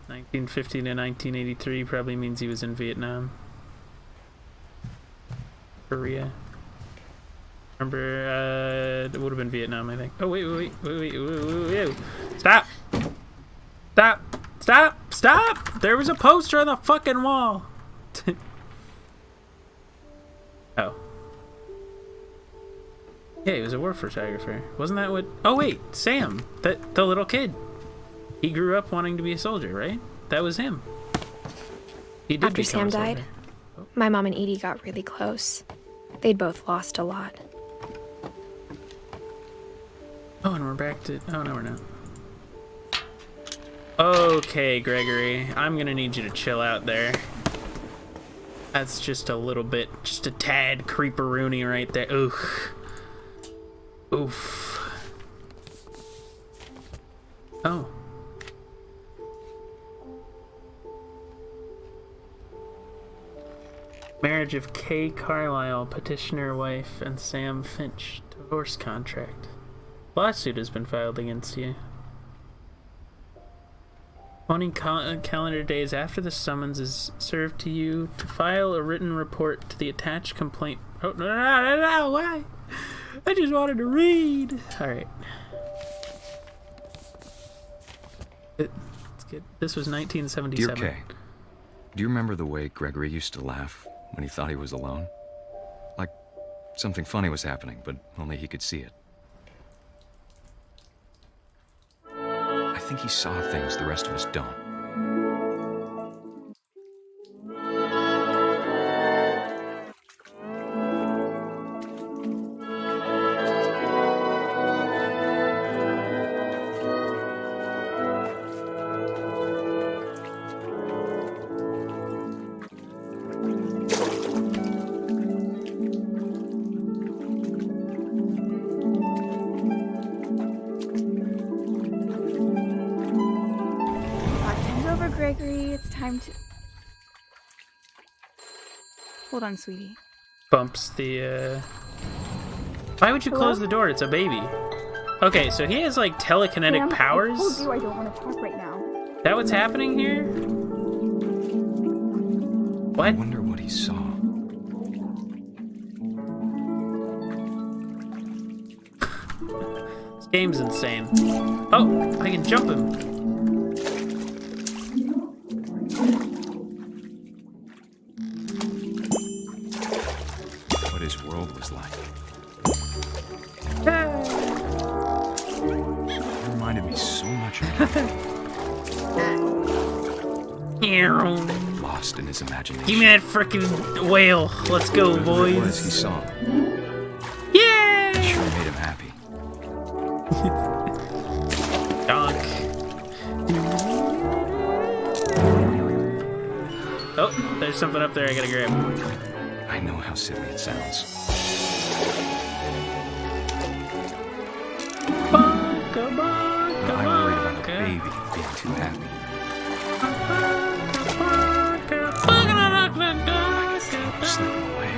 1950 to 1983 probably means he was in Vietnam, Korea. Remember, it would have been Vietnam, I think. Oh wait! Stop! There was a poster on the fucking wall. Oh. Yeah, he was a war photographer. Wasn't that what... Oh, wait. Sam. The little kid. He grew up wanting to be a soldier, right? That was him. He did After become Sam a died, soldier. my mom and Edie got really close. They'd both lost a lot. Oh, and we're back to... Oh, no, we're not. Okay, Gregory. I'm gonna need you to chill out there. That's just a little bit... Just a tad creeper-rooney right there. Oof. Oof. Oh. Marriage of Kay Carlisle, petitioner wife, and Sam Finch. Divorce contract. Lawsuit has been filed against you. 20 calendar days after the summons is served to you to file a written report to the attached complaint. Oh, no, why? I just wanted to read. Alright. Let's get... This was 1977. Dear Kay, do you remember the way Gregory used to laugh when he thought he was alone? Like something funny was happening, but only he could see it. I think he saw things the rest of us don't. Gregory, it's time to... Hold on, sweetie. Bumps the, Why would you close the door? It's a baby. Okay, so he has, like, telekinetic powers? I told you I don't want to talk right now. Is that what's happening here? What? I wonder what he saw. This game's insane. Oh, I can jump him. What his world was like. It reminded me so much of him. Lost in his imagination. Give me that frickin' whale. Let's go, Whatever it was boys. he saw. Yay! It sure made him happy. Donk. Oh, there's something up there I gotta grab. I know how silly it sounds. But I worried about a baby being too happy. I could feel him slipping away.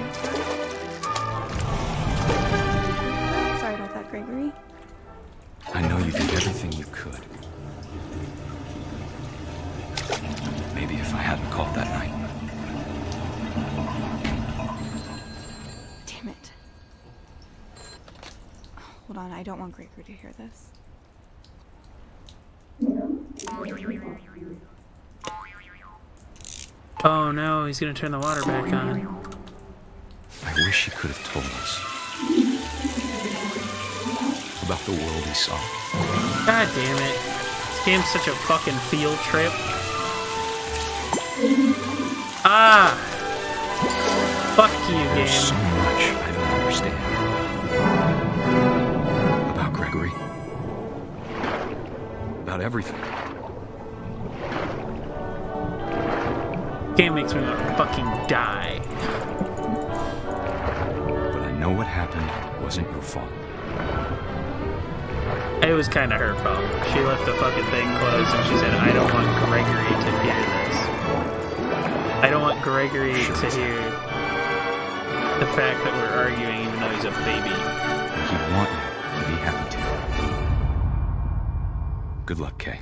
Sorry about that, Gregory. I know you did everything you could. Maybe if I hadn't called that night. Damn it. Hold on, I don't want Gregory to hear this. Oh no, he's gonna turn the water back on. I wish he could have told us about the world he saw. God damn it. This game's such a fucking field trip. Ah! Fuck you, There's so game. much I don't understand about Gregory. About everything. Game makes me want to fucking die. But I know what happened wasn't your fault. It was kind of her fault. She left the fucking thing closed and she said, I don't want Gregory to hear this. I don't want Gregory to hear the fact that we're arguing even though he's a baby. He'd want you to be happy too. Good luck, Kay.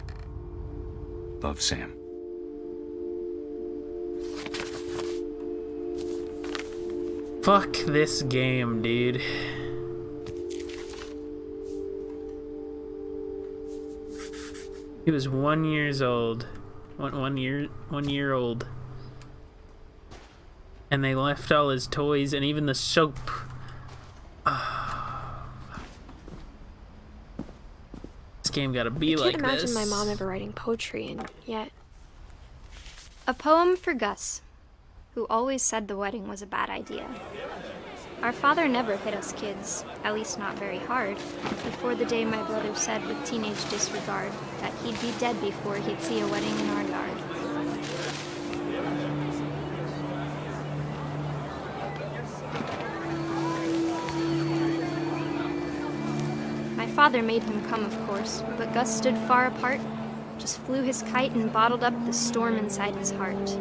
Love, Sam. Fuck this game, dude. He was 1 year old. One year old. And they left all his toys and even the soap. This game gotta be like this. I can't imagine my mom ever writing poetry, and yet... A poem for Gus, who always said the wedding was a bad idea. Our father never hit us kids, at least not very hard, before the day my brother said with teenage disregard that he'd be dead before he'd see a wedding in our yard. My father made him come, of course, but Gus stood far apart, just flew his kite and bottled up the storm inside his heart.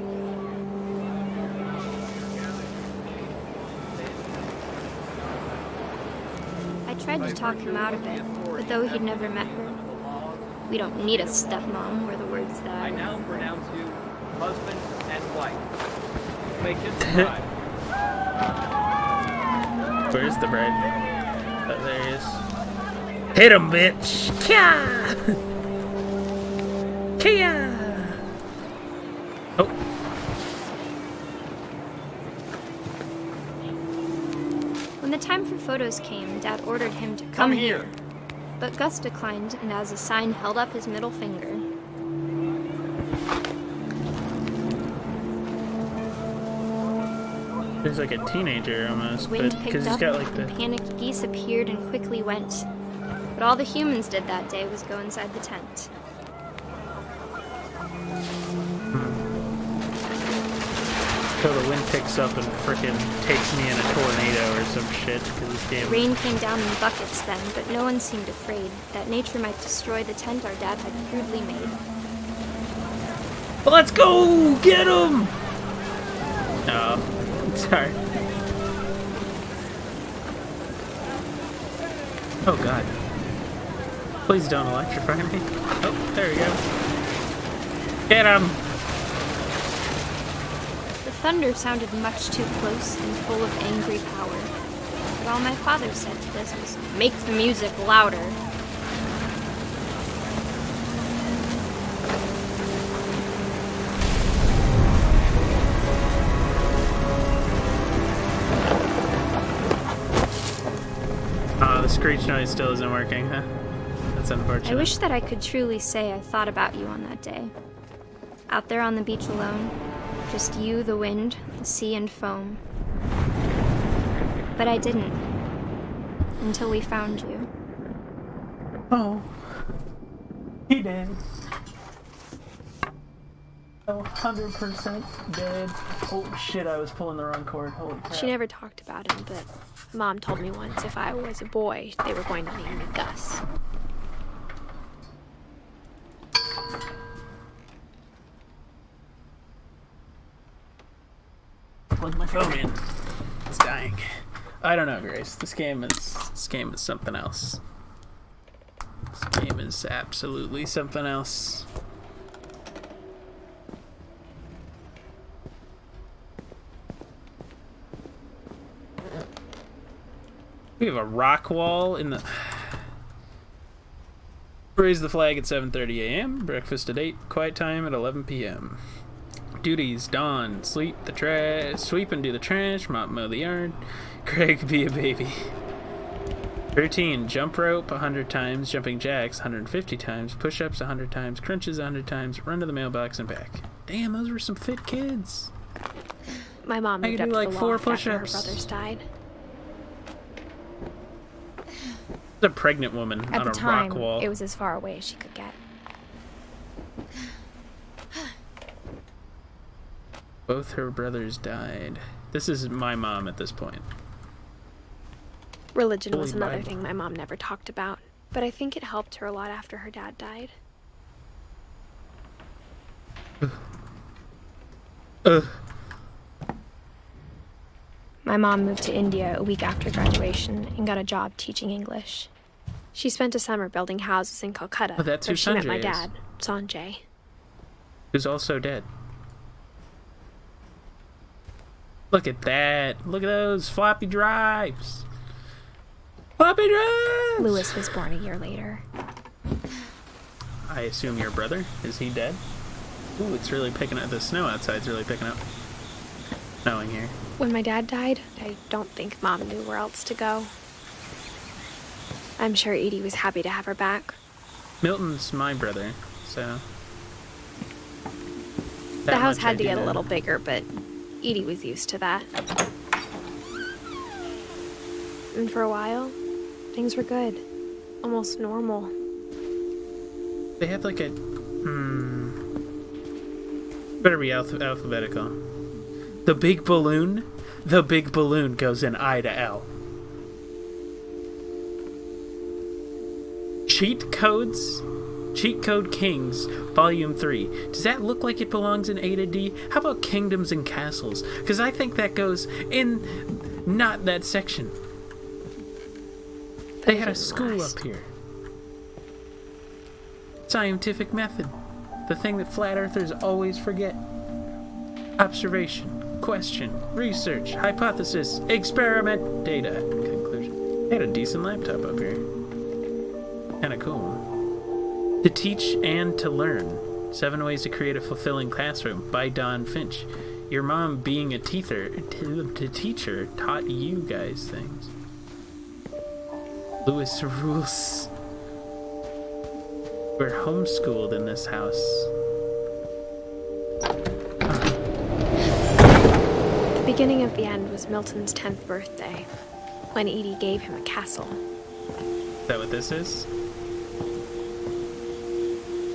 I tried to talk him out of it, but though he'd never met her, we don't need a stepmom, were the words that I now pronounce you husband and wife. Make it right. Where's the bride? Oh, there he is. Hit him, bitch! Kia! Kia! Oh. When the time for photos came, Dad ordered him to come here. But Gus declined, and as a sign held up his middle finger. He's like a teenager almost, Wind but picked because he's up, got like the... and panicked geese appeared and quickly went. But all the humans did that day was go inside the tent. So the wind picks up and frickin' takes me in a tornado or some shit because this game... Rain came down in buckets then, but no one seemed afraid that nature might destroy the tent our dad had crudely made. Let's go! Get him! Oh, sorry. Oh god. Please don't electrify me. Oh, there we go. Get him! The thunder sounded much too close and full of angry power. But all my father said to this was, make the music louder. The screech noise still isn't working, huh? That's unfortunate. I wish that I could truly say I thought about you on that day. Out there on the beach alone, just you, the wind, the sea, and foam. But I didn't. Until we found you. Oh. He did. Oh, 100% dead. Oh shit, I was pulling the wrong cord. Holy crap. She never talked about him, but Mom told me once if I was a boy, they were going to name me Gus. Plug my phone in. It's dying. I don't know, Grace. This game is something else. This game is absolutely something else. We have a rock wall in the... Raise the flag at 7:30 a.m. Breakfast at 8. Quiet time at 11 p.m. Duties: Dawn, sweep and do the trash, mop, mow the yard. Greg, be a baby. Routine: jump rope 100 times, jumping jacks 150 times, push-ups 100 times, crunches 100 times, run to the mailbox and back. Damn, those were some fit kids. My mom moved up to like the 4 loft after her push-ups. brothers died. A pregnant woman At on the a time, rock wall. it was as far away as she could get. Both her brothers died. This is my mom at this point. Religion Holy was another Bible. thing my mom never talked about, but I think it helped her a lot after her dad died. My mom moved to India a week after graduation and got a job teaching English. She spent a summer building houses in Calcutta, Oh, that's where who she met my Sanjay is. dad, Sanjay. Who's also dead. Look at that. Look at those floppy drives. Floppy drives! Lewis was born a year later. I assume your brother. Is he dead? Ooh, it's really picking up. The snow outside's really picking up. Snowing here. When my dad died, I don't think Mom knew where else to go. I'm sure Edie was happy to have her back. Milton's my brother, so... The that house much had I to do get a know. little bigger, but Edie was used to that. And for a while, things were good. Almost normal. They have like a... Better be alphabetical. The big balloon? The big balloon goes in I to L. Cheat Codes? Cheat Code Kings, Volume 3. Does that look like it belongs in A to D? How about Kingdoms and Castles? Because I think that goes in not that section. They had a school up here. Scientific method. The thing that flat earthers always forget. Observation, question, research, hypothesis, experiment, data, conclusion. They had a decent laptop up here. Kinda cool. To teach and to learn. 7 Ways to Create a Fulfilling Classroom by Edith Finch. Your mom, being a teacher, taught you guys things. Lewis rules. We're homeschooled in this house. The beginning of the end was Milton's 10th birthday, when Edie gave him a castle. Is that what this is?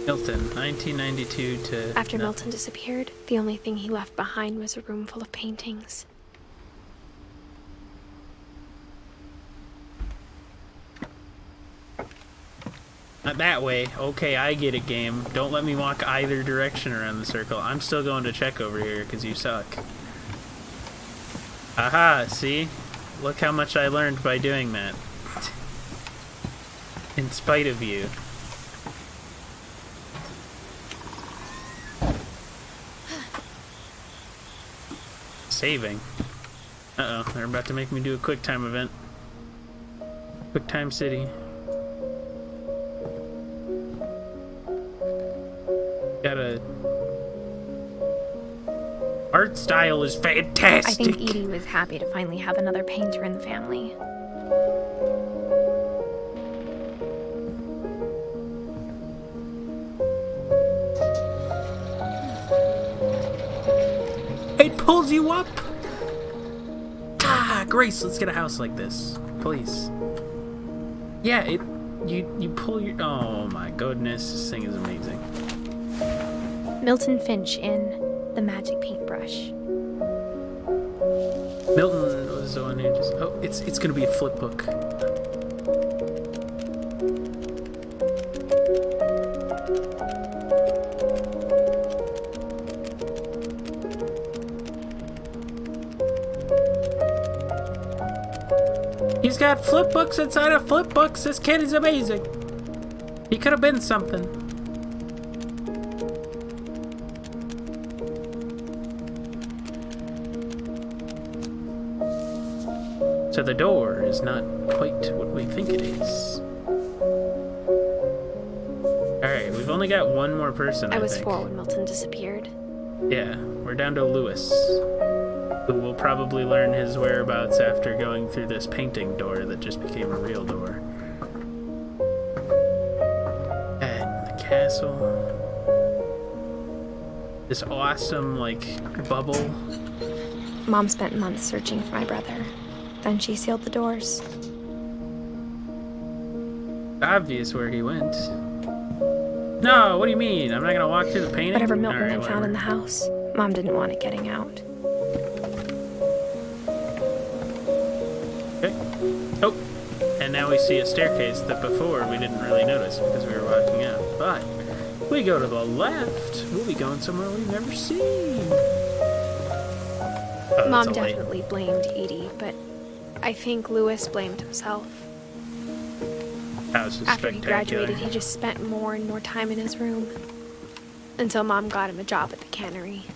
Milton, 1992 to... After nothing. Milton disappeared, the only thing he left behind was a room full of paintings. Not that way. Okay, I get it, game. Don't let me walk either direction around the circle. I'm still going to check over here, because you suck. Aha, see? Look how much I learned by doing that. In spite of you. Saving. Uh-oh, they're about to make me do a quick time event. Quick time city. Gotta... Art style is fantastic! I think Edie was happy to finally have another painter in the family. It pulls you up! Ah, Grace, let's get a house like this. Please. Yeah, you pull your... Oh my goodness, this thing is amazing. Milton Finch in The Magic Paintbrush. Milton was the one who just... Oh, it's gonna be a flip book. He's got flip books inside of flip books. This kid is amazing. He could have been something. So the door is not quite what we think it is. Alright, we've only got one more person, I was think. 4 when Milton disappeared. Yeah, we're down to Lewis, who will probably learn his whereabouts after going through this painting door that just became a real door. And the castle. This awesome, like, bubble. Mom spent months searching for my brother. Then she sealed the doors. Obvious where he went. No, what do you mean? I'm not gonna walk through the painting? Whatever Milton Alright, had found in the house, Mom didn't want it getting out. Okay. Oh, and now we see a staircase that before we didn't really notice because we were walking out. But we go to the left. We'll be going somewhere we've never seen. Oh, Mom that's a light. definitely blamed Edie, but I think Lewis blamed himself. House is After he spectacular. graduated, he just spent more and more time in his room. Until Mom got him a job at the cannery.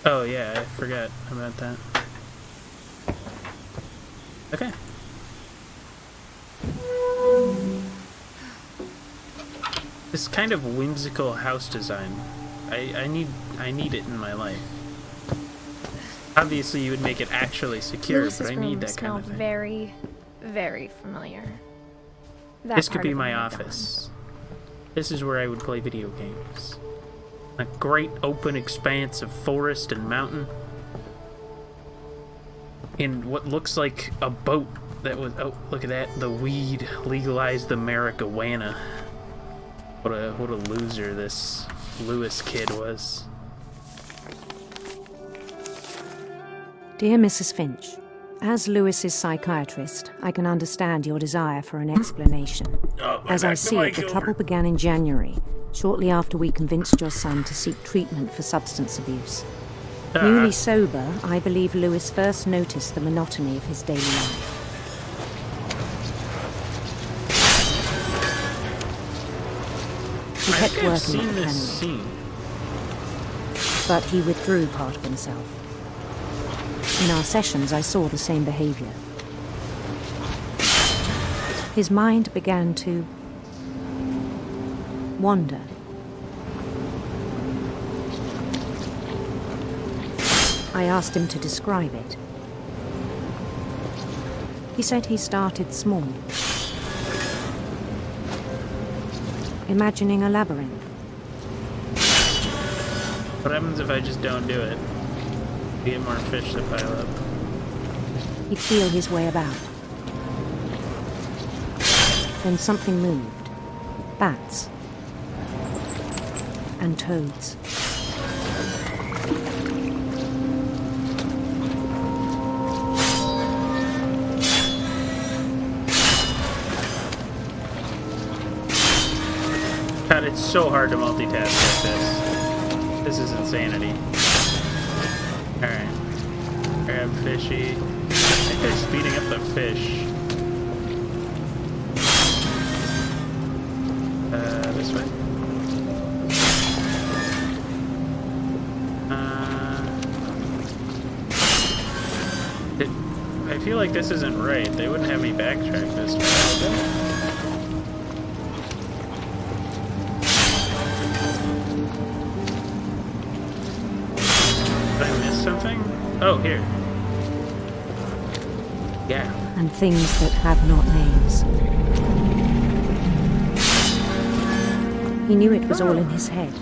Oh yeah, I forgot about that. Okay. This kind of whimsical house design. I need it in my life. Obviously, you would make it actually secure, Lewis's but I room need that kind smelled of thing. very, very familiar. That This could part be of my him had office. This is where I would play video games. A great open expanse of forest and mountain. In what looks like a boat that was... Oh, look at that. The weed legalized the marijuana. What a loser this Lewis kid was. Dear Mrs. Finch, as Lewis's psychiatrist, I can understand your desire for an explanation. As I see it, the trouble began in January, shortly after we convinced your son to seek treatment for substance abuse. Newly sober, I believe Lewis first noticed the monotony of his daily life. He kept working at the cannery, but he withdrew part of himself. In our sessions, I saw the same behavior. His mind began to wander. I asked him to describe it. He said he started small, imagining a labyrinth. What happens if I just don't do it? Get more fish to pile up. He'd feel his way about. Then something moved. Bats. And toads. God, it's so hard to multitask like this. This is insanity. Alright. Grab fishy. I think they're speeding up the fish. This way? I feel like this isn't right. They wouldn't have me backtrack this far, would they? Something? Oh, here. Yeah. And things that have not names. He knew it was all in his head.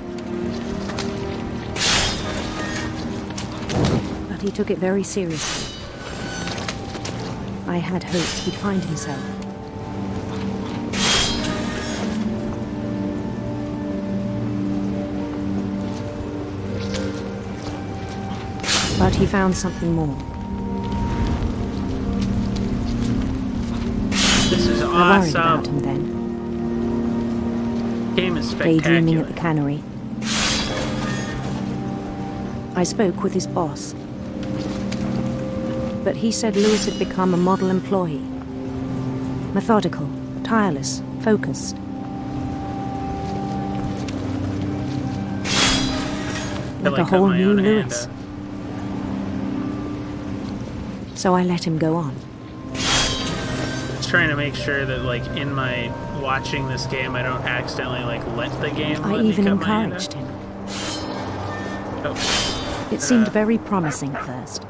But he took it very seriously. I had hoped he'd find himself. But he found something more. This is I worried awesome. about him then. Game is Daydreaming spectacular. at the cannery. I spoke with his boss. But he said Lewis had become a model employee. Methodical, tireless, focused. Like a whole new Lewis. So I let him go on. Just trying to make sure that, like, in my watching this game, I don't accidentally, like, let the game I let me even cut my hand encouraged off. him. Oh. It seemed very promising at first.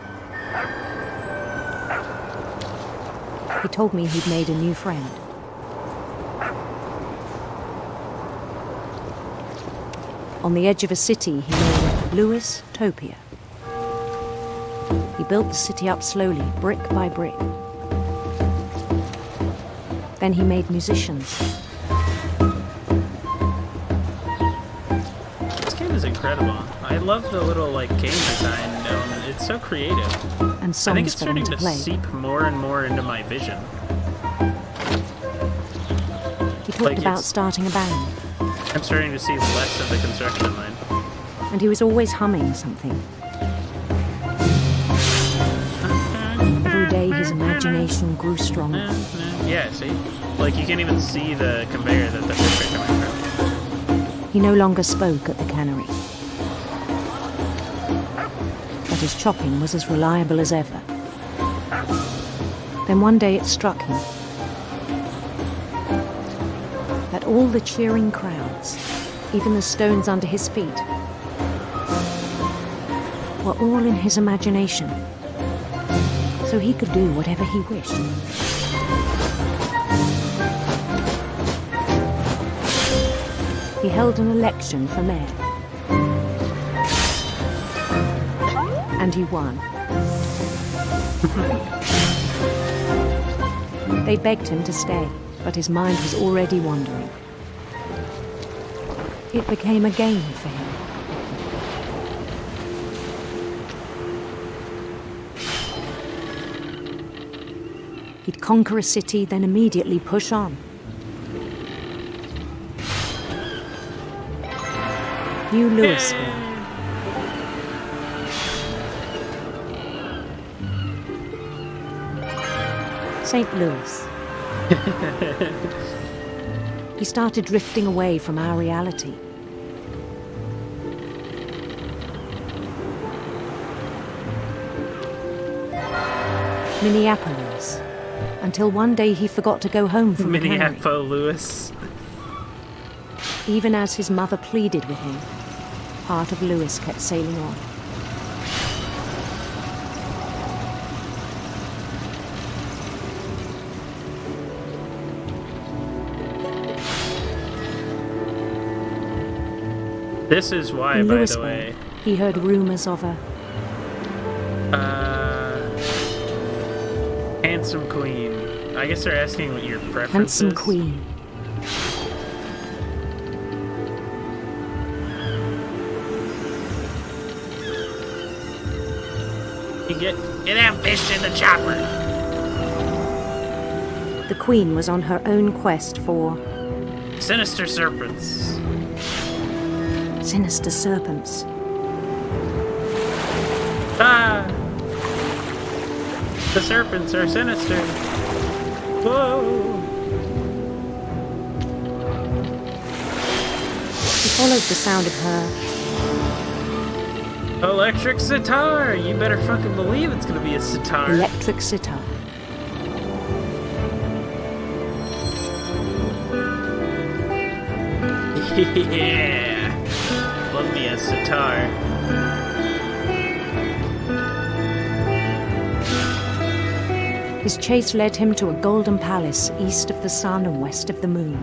He told me he'd made a new friend. On the edge of a city, he named Louis Topia. He built the city up slowly, brick by brick. Then he made musicians. This game is incredible. I love the little game design. It's so creative. And I think songs it's for them starting to to play. seep more and more into my vision. He talked about starting a band. I'm starting to see less of the construction line. And he was always humming something. Every day his imagination grew stronger. Yeah, see? You can't even see the conveyor that the fish are coming from. He no longer spoke at the cannery. But his chopping was as reliable as ever. Then one day it struck him that all the cheering crowds, even the stones under his feet, were all in his imagination, so he could do whatever he wished. He held an election for mayor. And he won. They begged him to stay, but his mind was already wandering. It became a game for him. He'd conquer a city, then immediately push on. New Louisville. St. Louis. He started drifting away from our reality. Minneapolis. Until one day he forgot to go home from the cannery. Minneapolis. Even as his mother pleaded with him, part of Louis kept sailing on. This is why, In by the Louisville, way. he heard rumors of a Handsome queen. I guess they're asking what your preference handsome is. queen. You get that fish in the chopper. The queen was on her own quest for Sinister serpents. sinister serpents. Ah! The serpents are sinister. Whoa! He followed the sound of her Electric sitar! You better fucking believe it's gonna be a sitar. electric sitar. Yeah! Love me a sitar. His chase led him to a golden palace east of the sun and west of the moon.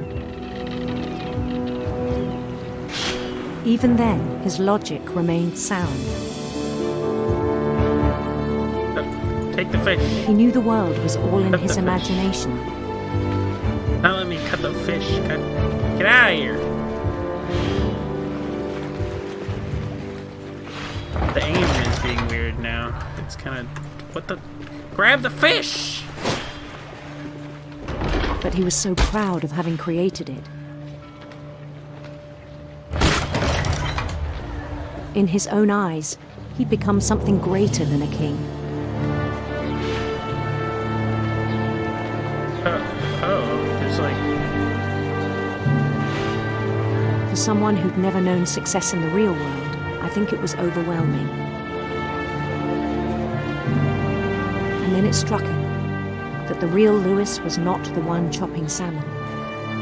Even then, his logic remained sound. Take the fish. He knew the world was all in Cut his the fish. imagination. Now let me cut the fish. Get out of here. The aim is being weird now. It's kind of... What the... Grab the fish! But he was so proud of having created it. In his own eyes, he'd become something greater than a king. There's like... For someone who'd never known success in the real world, I think it was overwhelming. And then it struck him that the real Louis was not the one chopping salmon,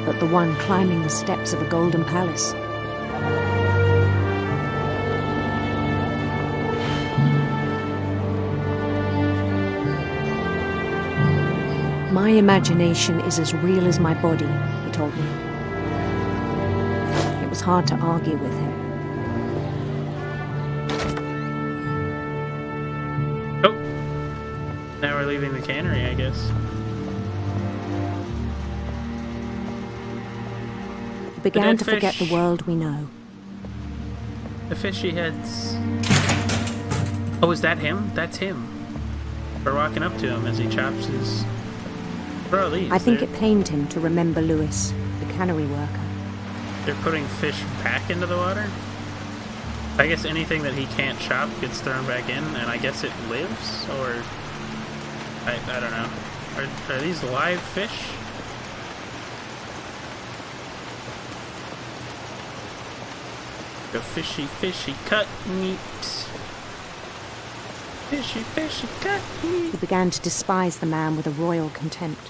but the one climbing the steps of a golden palace. My imagination is as real as my body, he told me. It was hard to argue with him. Oh! Now we're leaving the cannery, I guess. He began to forget the world we know. The fishy heads. Oh, is that him? That's him. We're walking up to him as he chops his... Where are these? I think it pained him to remember Lewis, the cannery worker. They're putting fish back into the water? I guess anything that he can't chop gets thrown back in, and I guess it lives? Or... I don't know. Are these live fish? The fishy, fishy cut meat. Fishy, fishy cut meat. He began to despise the man with a royal contempt.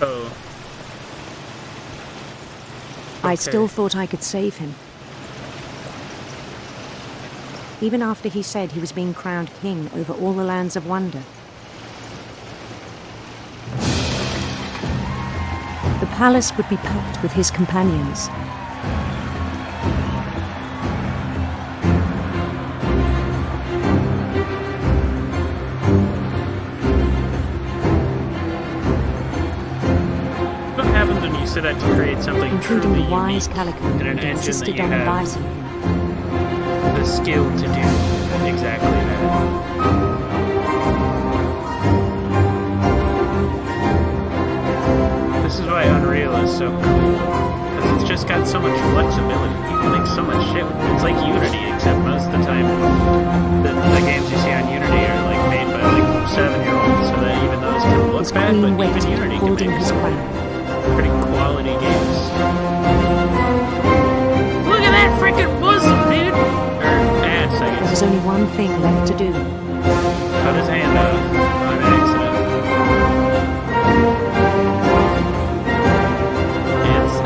Oh. I still thought I could save him. Even after he said he was being crowned king over all the lands of wonder. The palace would be packed with his companions. What happens when you set out to create something including truly the wise unique Calico in who an engine that insisted you on have advising him? the skill to do exactly that? This is why Unreal is so cool, because it's just got so much flexibility. You can make so much shit. It's like Unity, except most of the time the games you see on Unity are like made by like 7-year-olds, so that even those can look bad, but even Unity can make some pretty quality games. Look at that freaking bosom, dude! Or ass, I There guess. was only one thing left to do. Cut his hand off on accident. It's,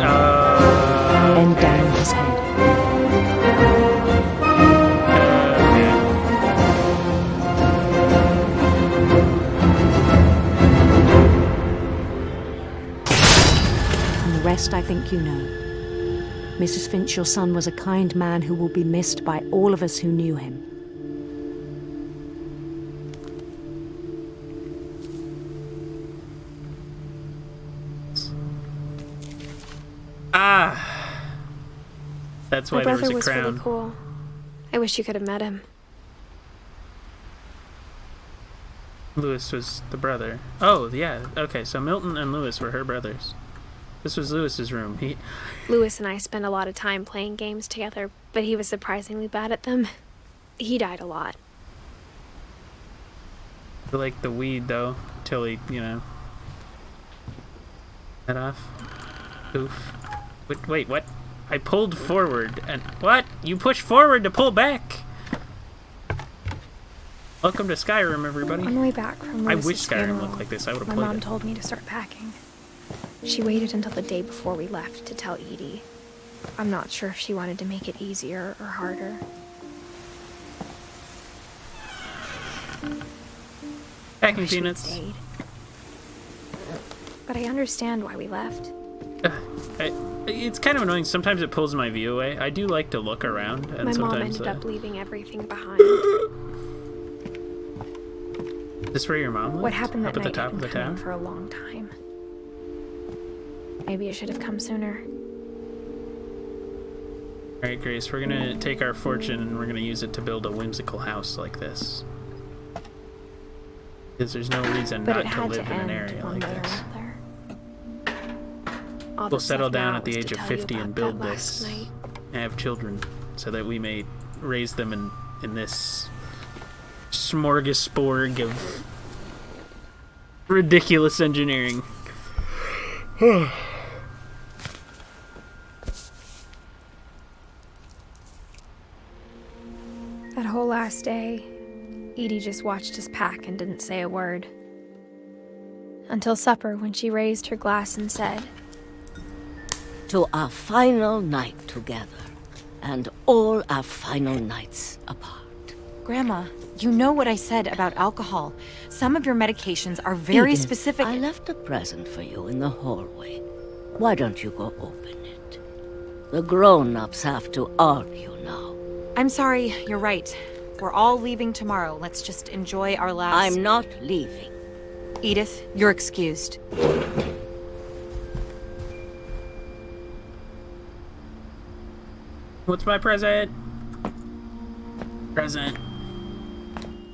Bend down his head. And the rest I think you know. Mrs. Finch, your son was a kind man who will be missed by all of us who knew him. Ah! That's why My there was brother a was crown. really cool. I wish you could have met him. Lewis was the brother. Oh, yeah. Okay, so Milton and Lewis were her brothers. This was Lewis's room. Lewis and I spent a lot of time playing games together, but he was surprisingly bad at them. He died a lot. He liked the weed, though, till he, you know... Head off. Oof. Wait, what? I pulled forward, and... What? You push forward to pull back! Welcome to Skyrim, everybody. On the way back from I Lewis's wish Skyrim funeral, looked like this. I would have my played mom it. told me to start packing. She waited until the day before we left to tell Edie. I'm not sure if she wanted to make it easier or harder. Packing I wish we'd peanuts. stayed. But I understand why we left. It's kind of annoying. Sometimes it pulls my view away. I do like to look around, and My mom sometimes... ended up leaving everything behind. Is this where your mom lives? What happened that Up at the night top had of the been coming tower? for a long time. Maybe it should have come sooner. Alright, Grace, we're gonna take our fortune and we're gonna use it to build a whimsical house like this. Because there's no reason But not it to had live to in an end area one like way or this. another. All We'll that's settle left down now at the is age to of tell you 50 and about build that this last night. and have children so that we may raise them in this smorgasbord of ridiculous engineering. That whole last day, Edie just watched us pack and didn't say a word. Until supper, when she raised her glass and said, "To our final night together, and all our final nights apart." Grandma, you know what I said about alcohol. Some of your medications are very Edith, specific. I left a present for you in the hallway. Why don't you go open it? The grown-ups have to argue now. I'm sorry, you're right. We're all leaving tomorrow. Let's just enjoy our last... I'm not leaving. Edith, you're excused. What's my present? Present.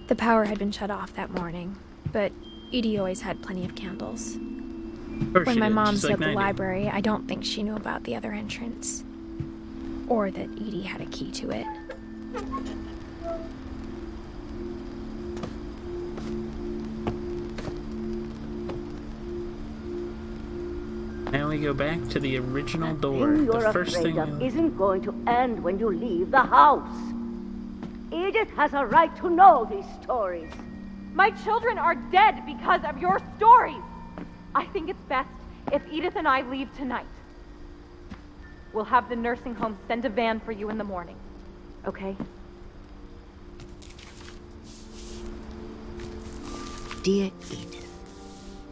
The power had been shut off that morning, but Edie always had plenty of candles. When my mom said the library, I don't think she knew about the other entrance. Or that Edie had a key to it. Now we go back to the original door. You're The first afraid thing of isn't going to end when you leave the house. Edith has a right to know these stories. My children are dead because of your stories. I think it's best if Edith and I leave tonight. We'll have the nursing home send a van for you in the morning. Okay? Dear Edith,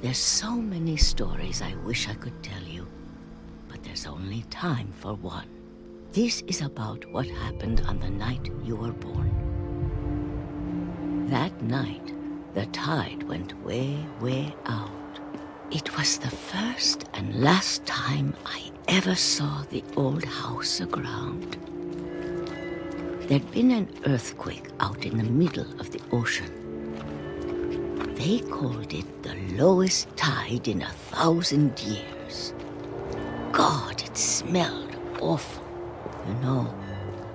there's so many stories I wish I could tell you, but there's only time for one. This is about what happened on the night you were born. That night, the tide went way, way out. It was the first and last time I ever saw the old house aground. There'd been an earthquake out in the middle of the ocean. They called it the lowest tide in 1,000 years. God, it smelled awful. You know,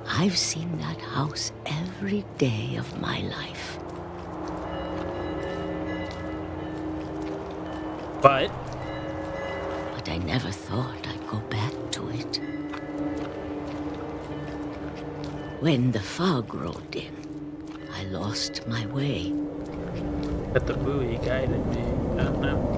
I've seen that house every day of my life. But I never thought I'd go back to it. When the fog rolled in, I lost my way. But the buoy guided me. Oh, no.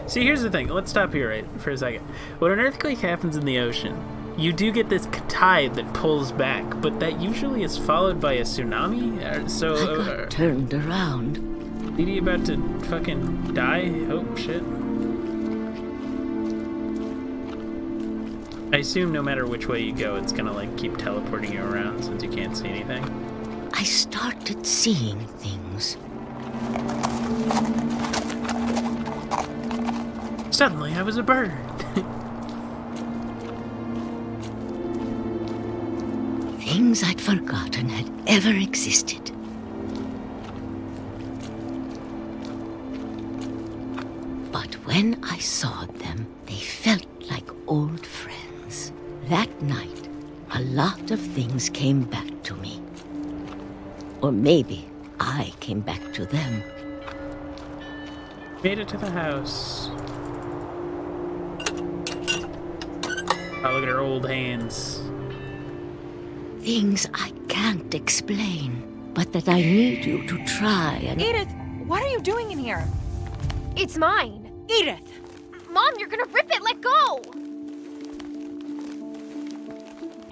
See, here's the thing. Let's stop here right for a second. When an earthquake happens in the ocean, you do get this tide that pulls back, but that usually is followed by a tsunami. So I got turned around. Edie about to fucking die? Oh, shit. I assume no matter which way you go, it's gonna, like, keep teleporting you around since you can't see anything. I started seeing things. Suddenly, I was a bird. Things I'd forgotten had ever existed. But when I saw them, they felt like old friends. That night, a lot of things came back to me. Or maybe I came back to them. Made it to the house. Oh, look at her old hands. Things I can't explain, but that I need you to try and... Edith, what are you doing in here? It's mine. Edith! Mom, you're gonna rip it! Let go!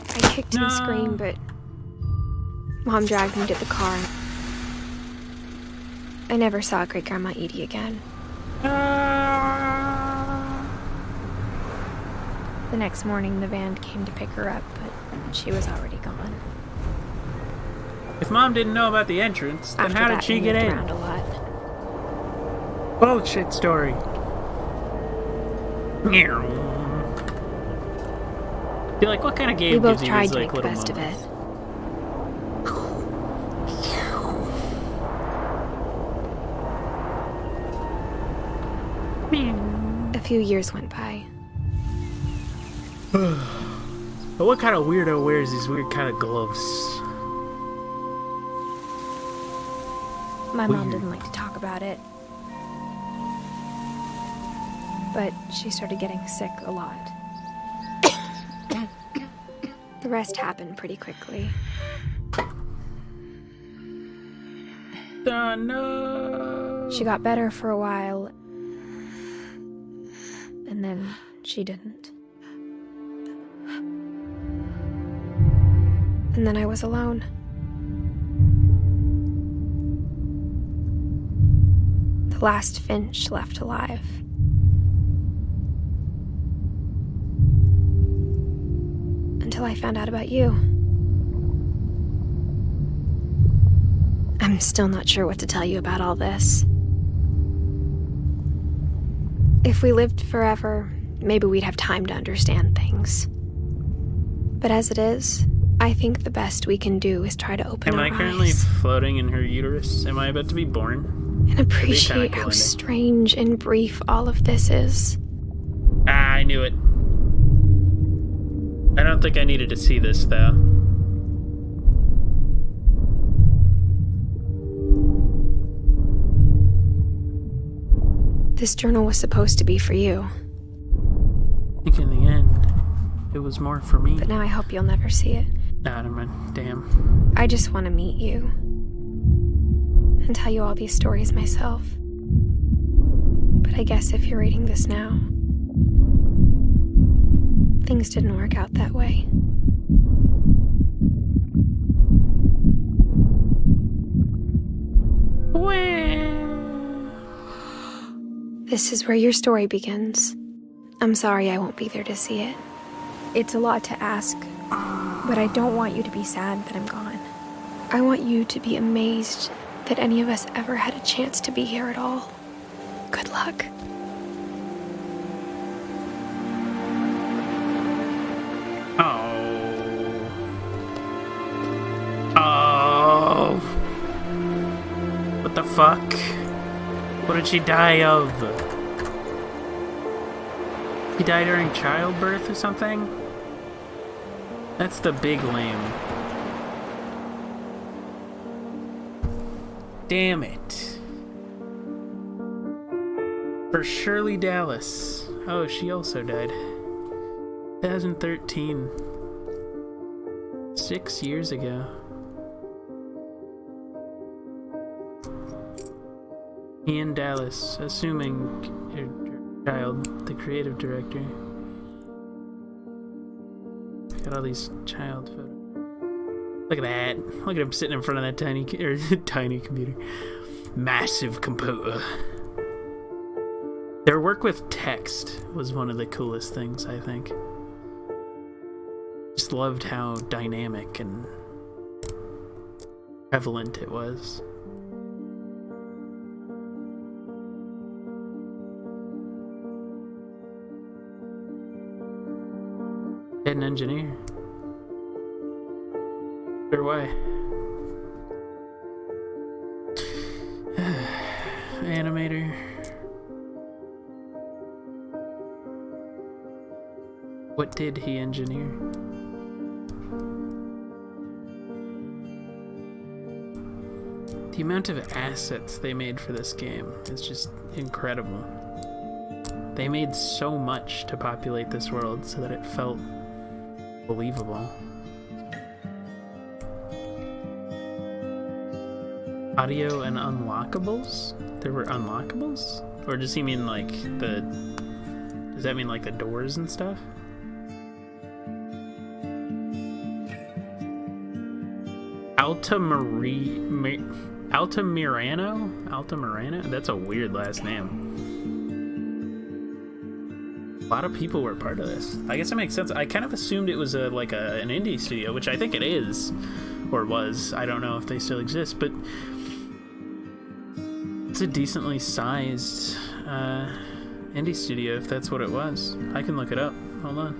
I kicked and screamed, but Mom dragged me to the car. I never saw Great-Grandma Edie again. The next morning, the van came to pick her up, but she was already gone. If Mom didn't know about the entrance, then how did she get in? Around a lot. Bullshit story. You're like, what kind of game we both gives you tried these, to like, make the little best of moments? it. A few years went by. But what kind of weirdo wears these weird kind of gloves? My mom didn't like to talk about it. But she started getting sick a lot. The rest happened pretty quickly. No. She got better for a while, and then she didn't. And then I was alone. The last Finch left alive. Until I found out about you. I'm still not sure what to tell you about all this. If we lived forever, maybe we'd have time to understand things. But as it is, I think the best we can do is try to open our eyes. Am I currently floating in her uterus? Am I about to be born? And appreciate how strange and brief all of this is. Ah, I knew it. I don't think I needed to see this, though. This journal was supposed to be for you. I think in the end, it was more for me. But now I hope you'll never see it. Nah, never mind. Damn. I just want to meet you. And tell you all these stories myself. But I guess if you're reading this now, things didn't work out that way. This is where your story begins. I'm sorry I won't be there to see it. It's a lot to ask, but I don't want you to be sad that I'm gone. I want you to be amazed that any of us ever had a chance to be here at all. Good luck. Oh. What the fuck? What did she die of? He died during childbirth or something? That's the big lame. Damn it. For Shirley Dallas. Oh, she also died. 2013. 6 years ago. Ian Dallas, assuming your child, the creative director. Got all these child photos. Look at that. Look at him sitting in front of that tiny computer. Massive computer. Their work with text was one of the coolest things, I think. Just loved how dynamic and prevalent it was. An engineer. Sure, why? Animator. What did he engineer? The amount of assets they made for this game is just incredible. They made so much to populate this world so that it felt believable. Audio and unlockables? There were unlockables? Or does he mean like the... Does that mean like the doors and stuff? Altamirano? That's a weird last name. A lot of people were part of this. I guess it makes sense. I kind of assumed it was an indie studio, which I think it is, or was. I don't know if they still exist, but it's a decently sized indie studio, if that's what it was. I can look it up. Hold on.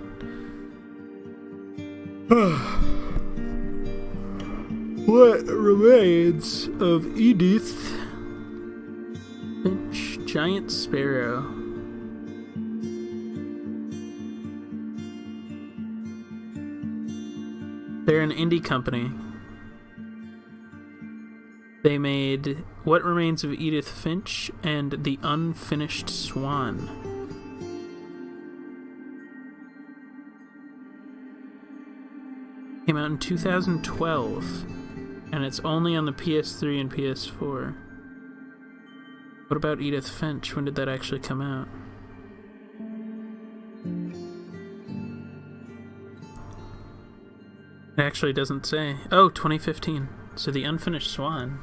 What remains of Edith Finch, Giant Sparrow? They're an indie company. They made What Remains of Edith Finch and The Unfinished Swan. Came out in 2012, and it's only on the PS3 and PS4. What about Edith Finch? When did that actually come out? It actually doesn't say. Oh, 2015. So the Unfinished Swan.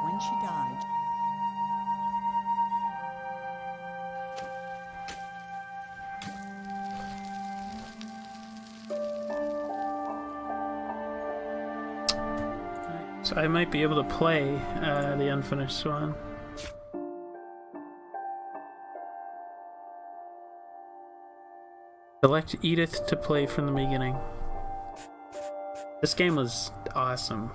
When she died, So I might be able to play the Unfinished Swan. Select Edith to play from the beginning. This game was awesome.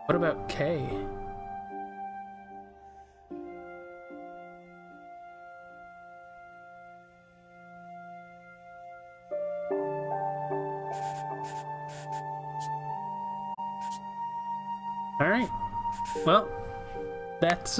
What about Kay? Alright. Well, that's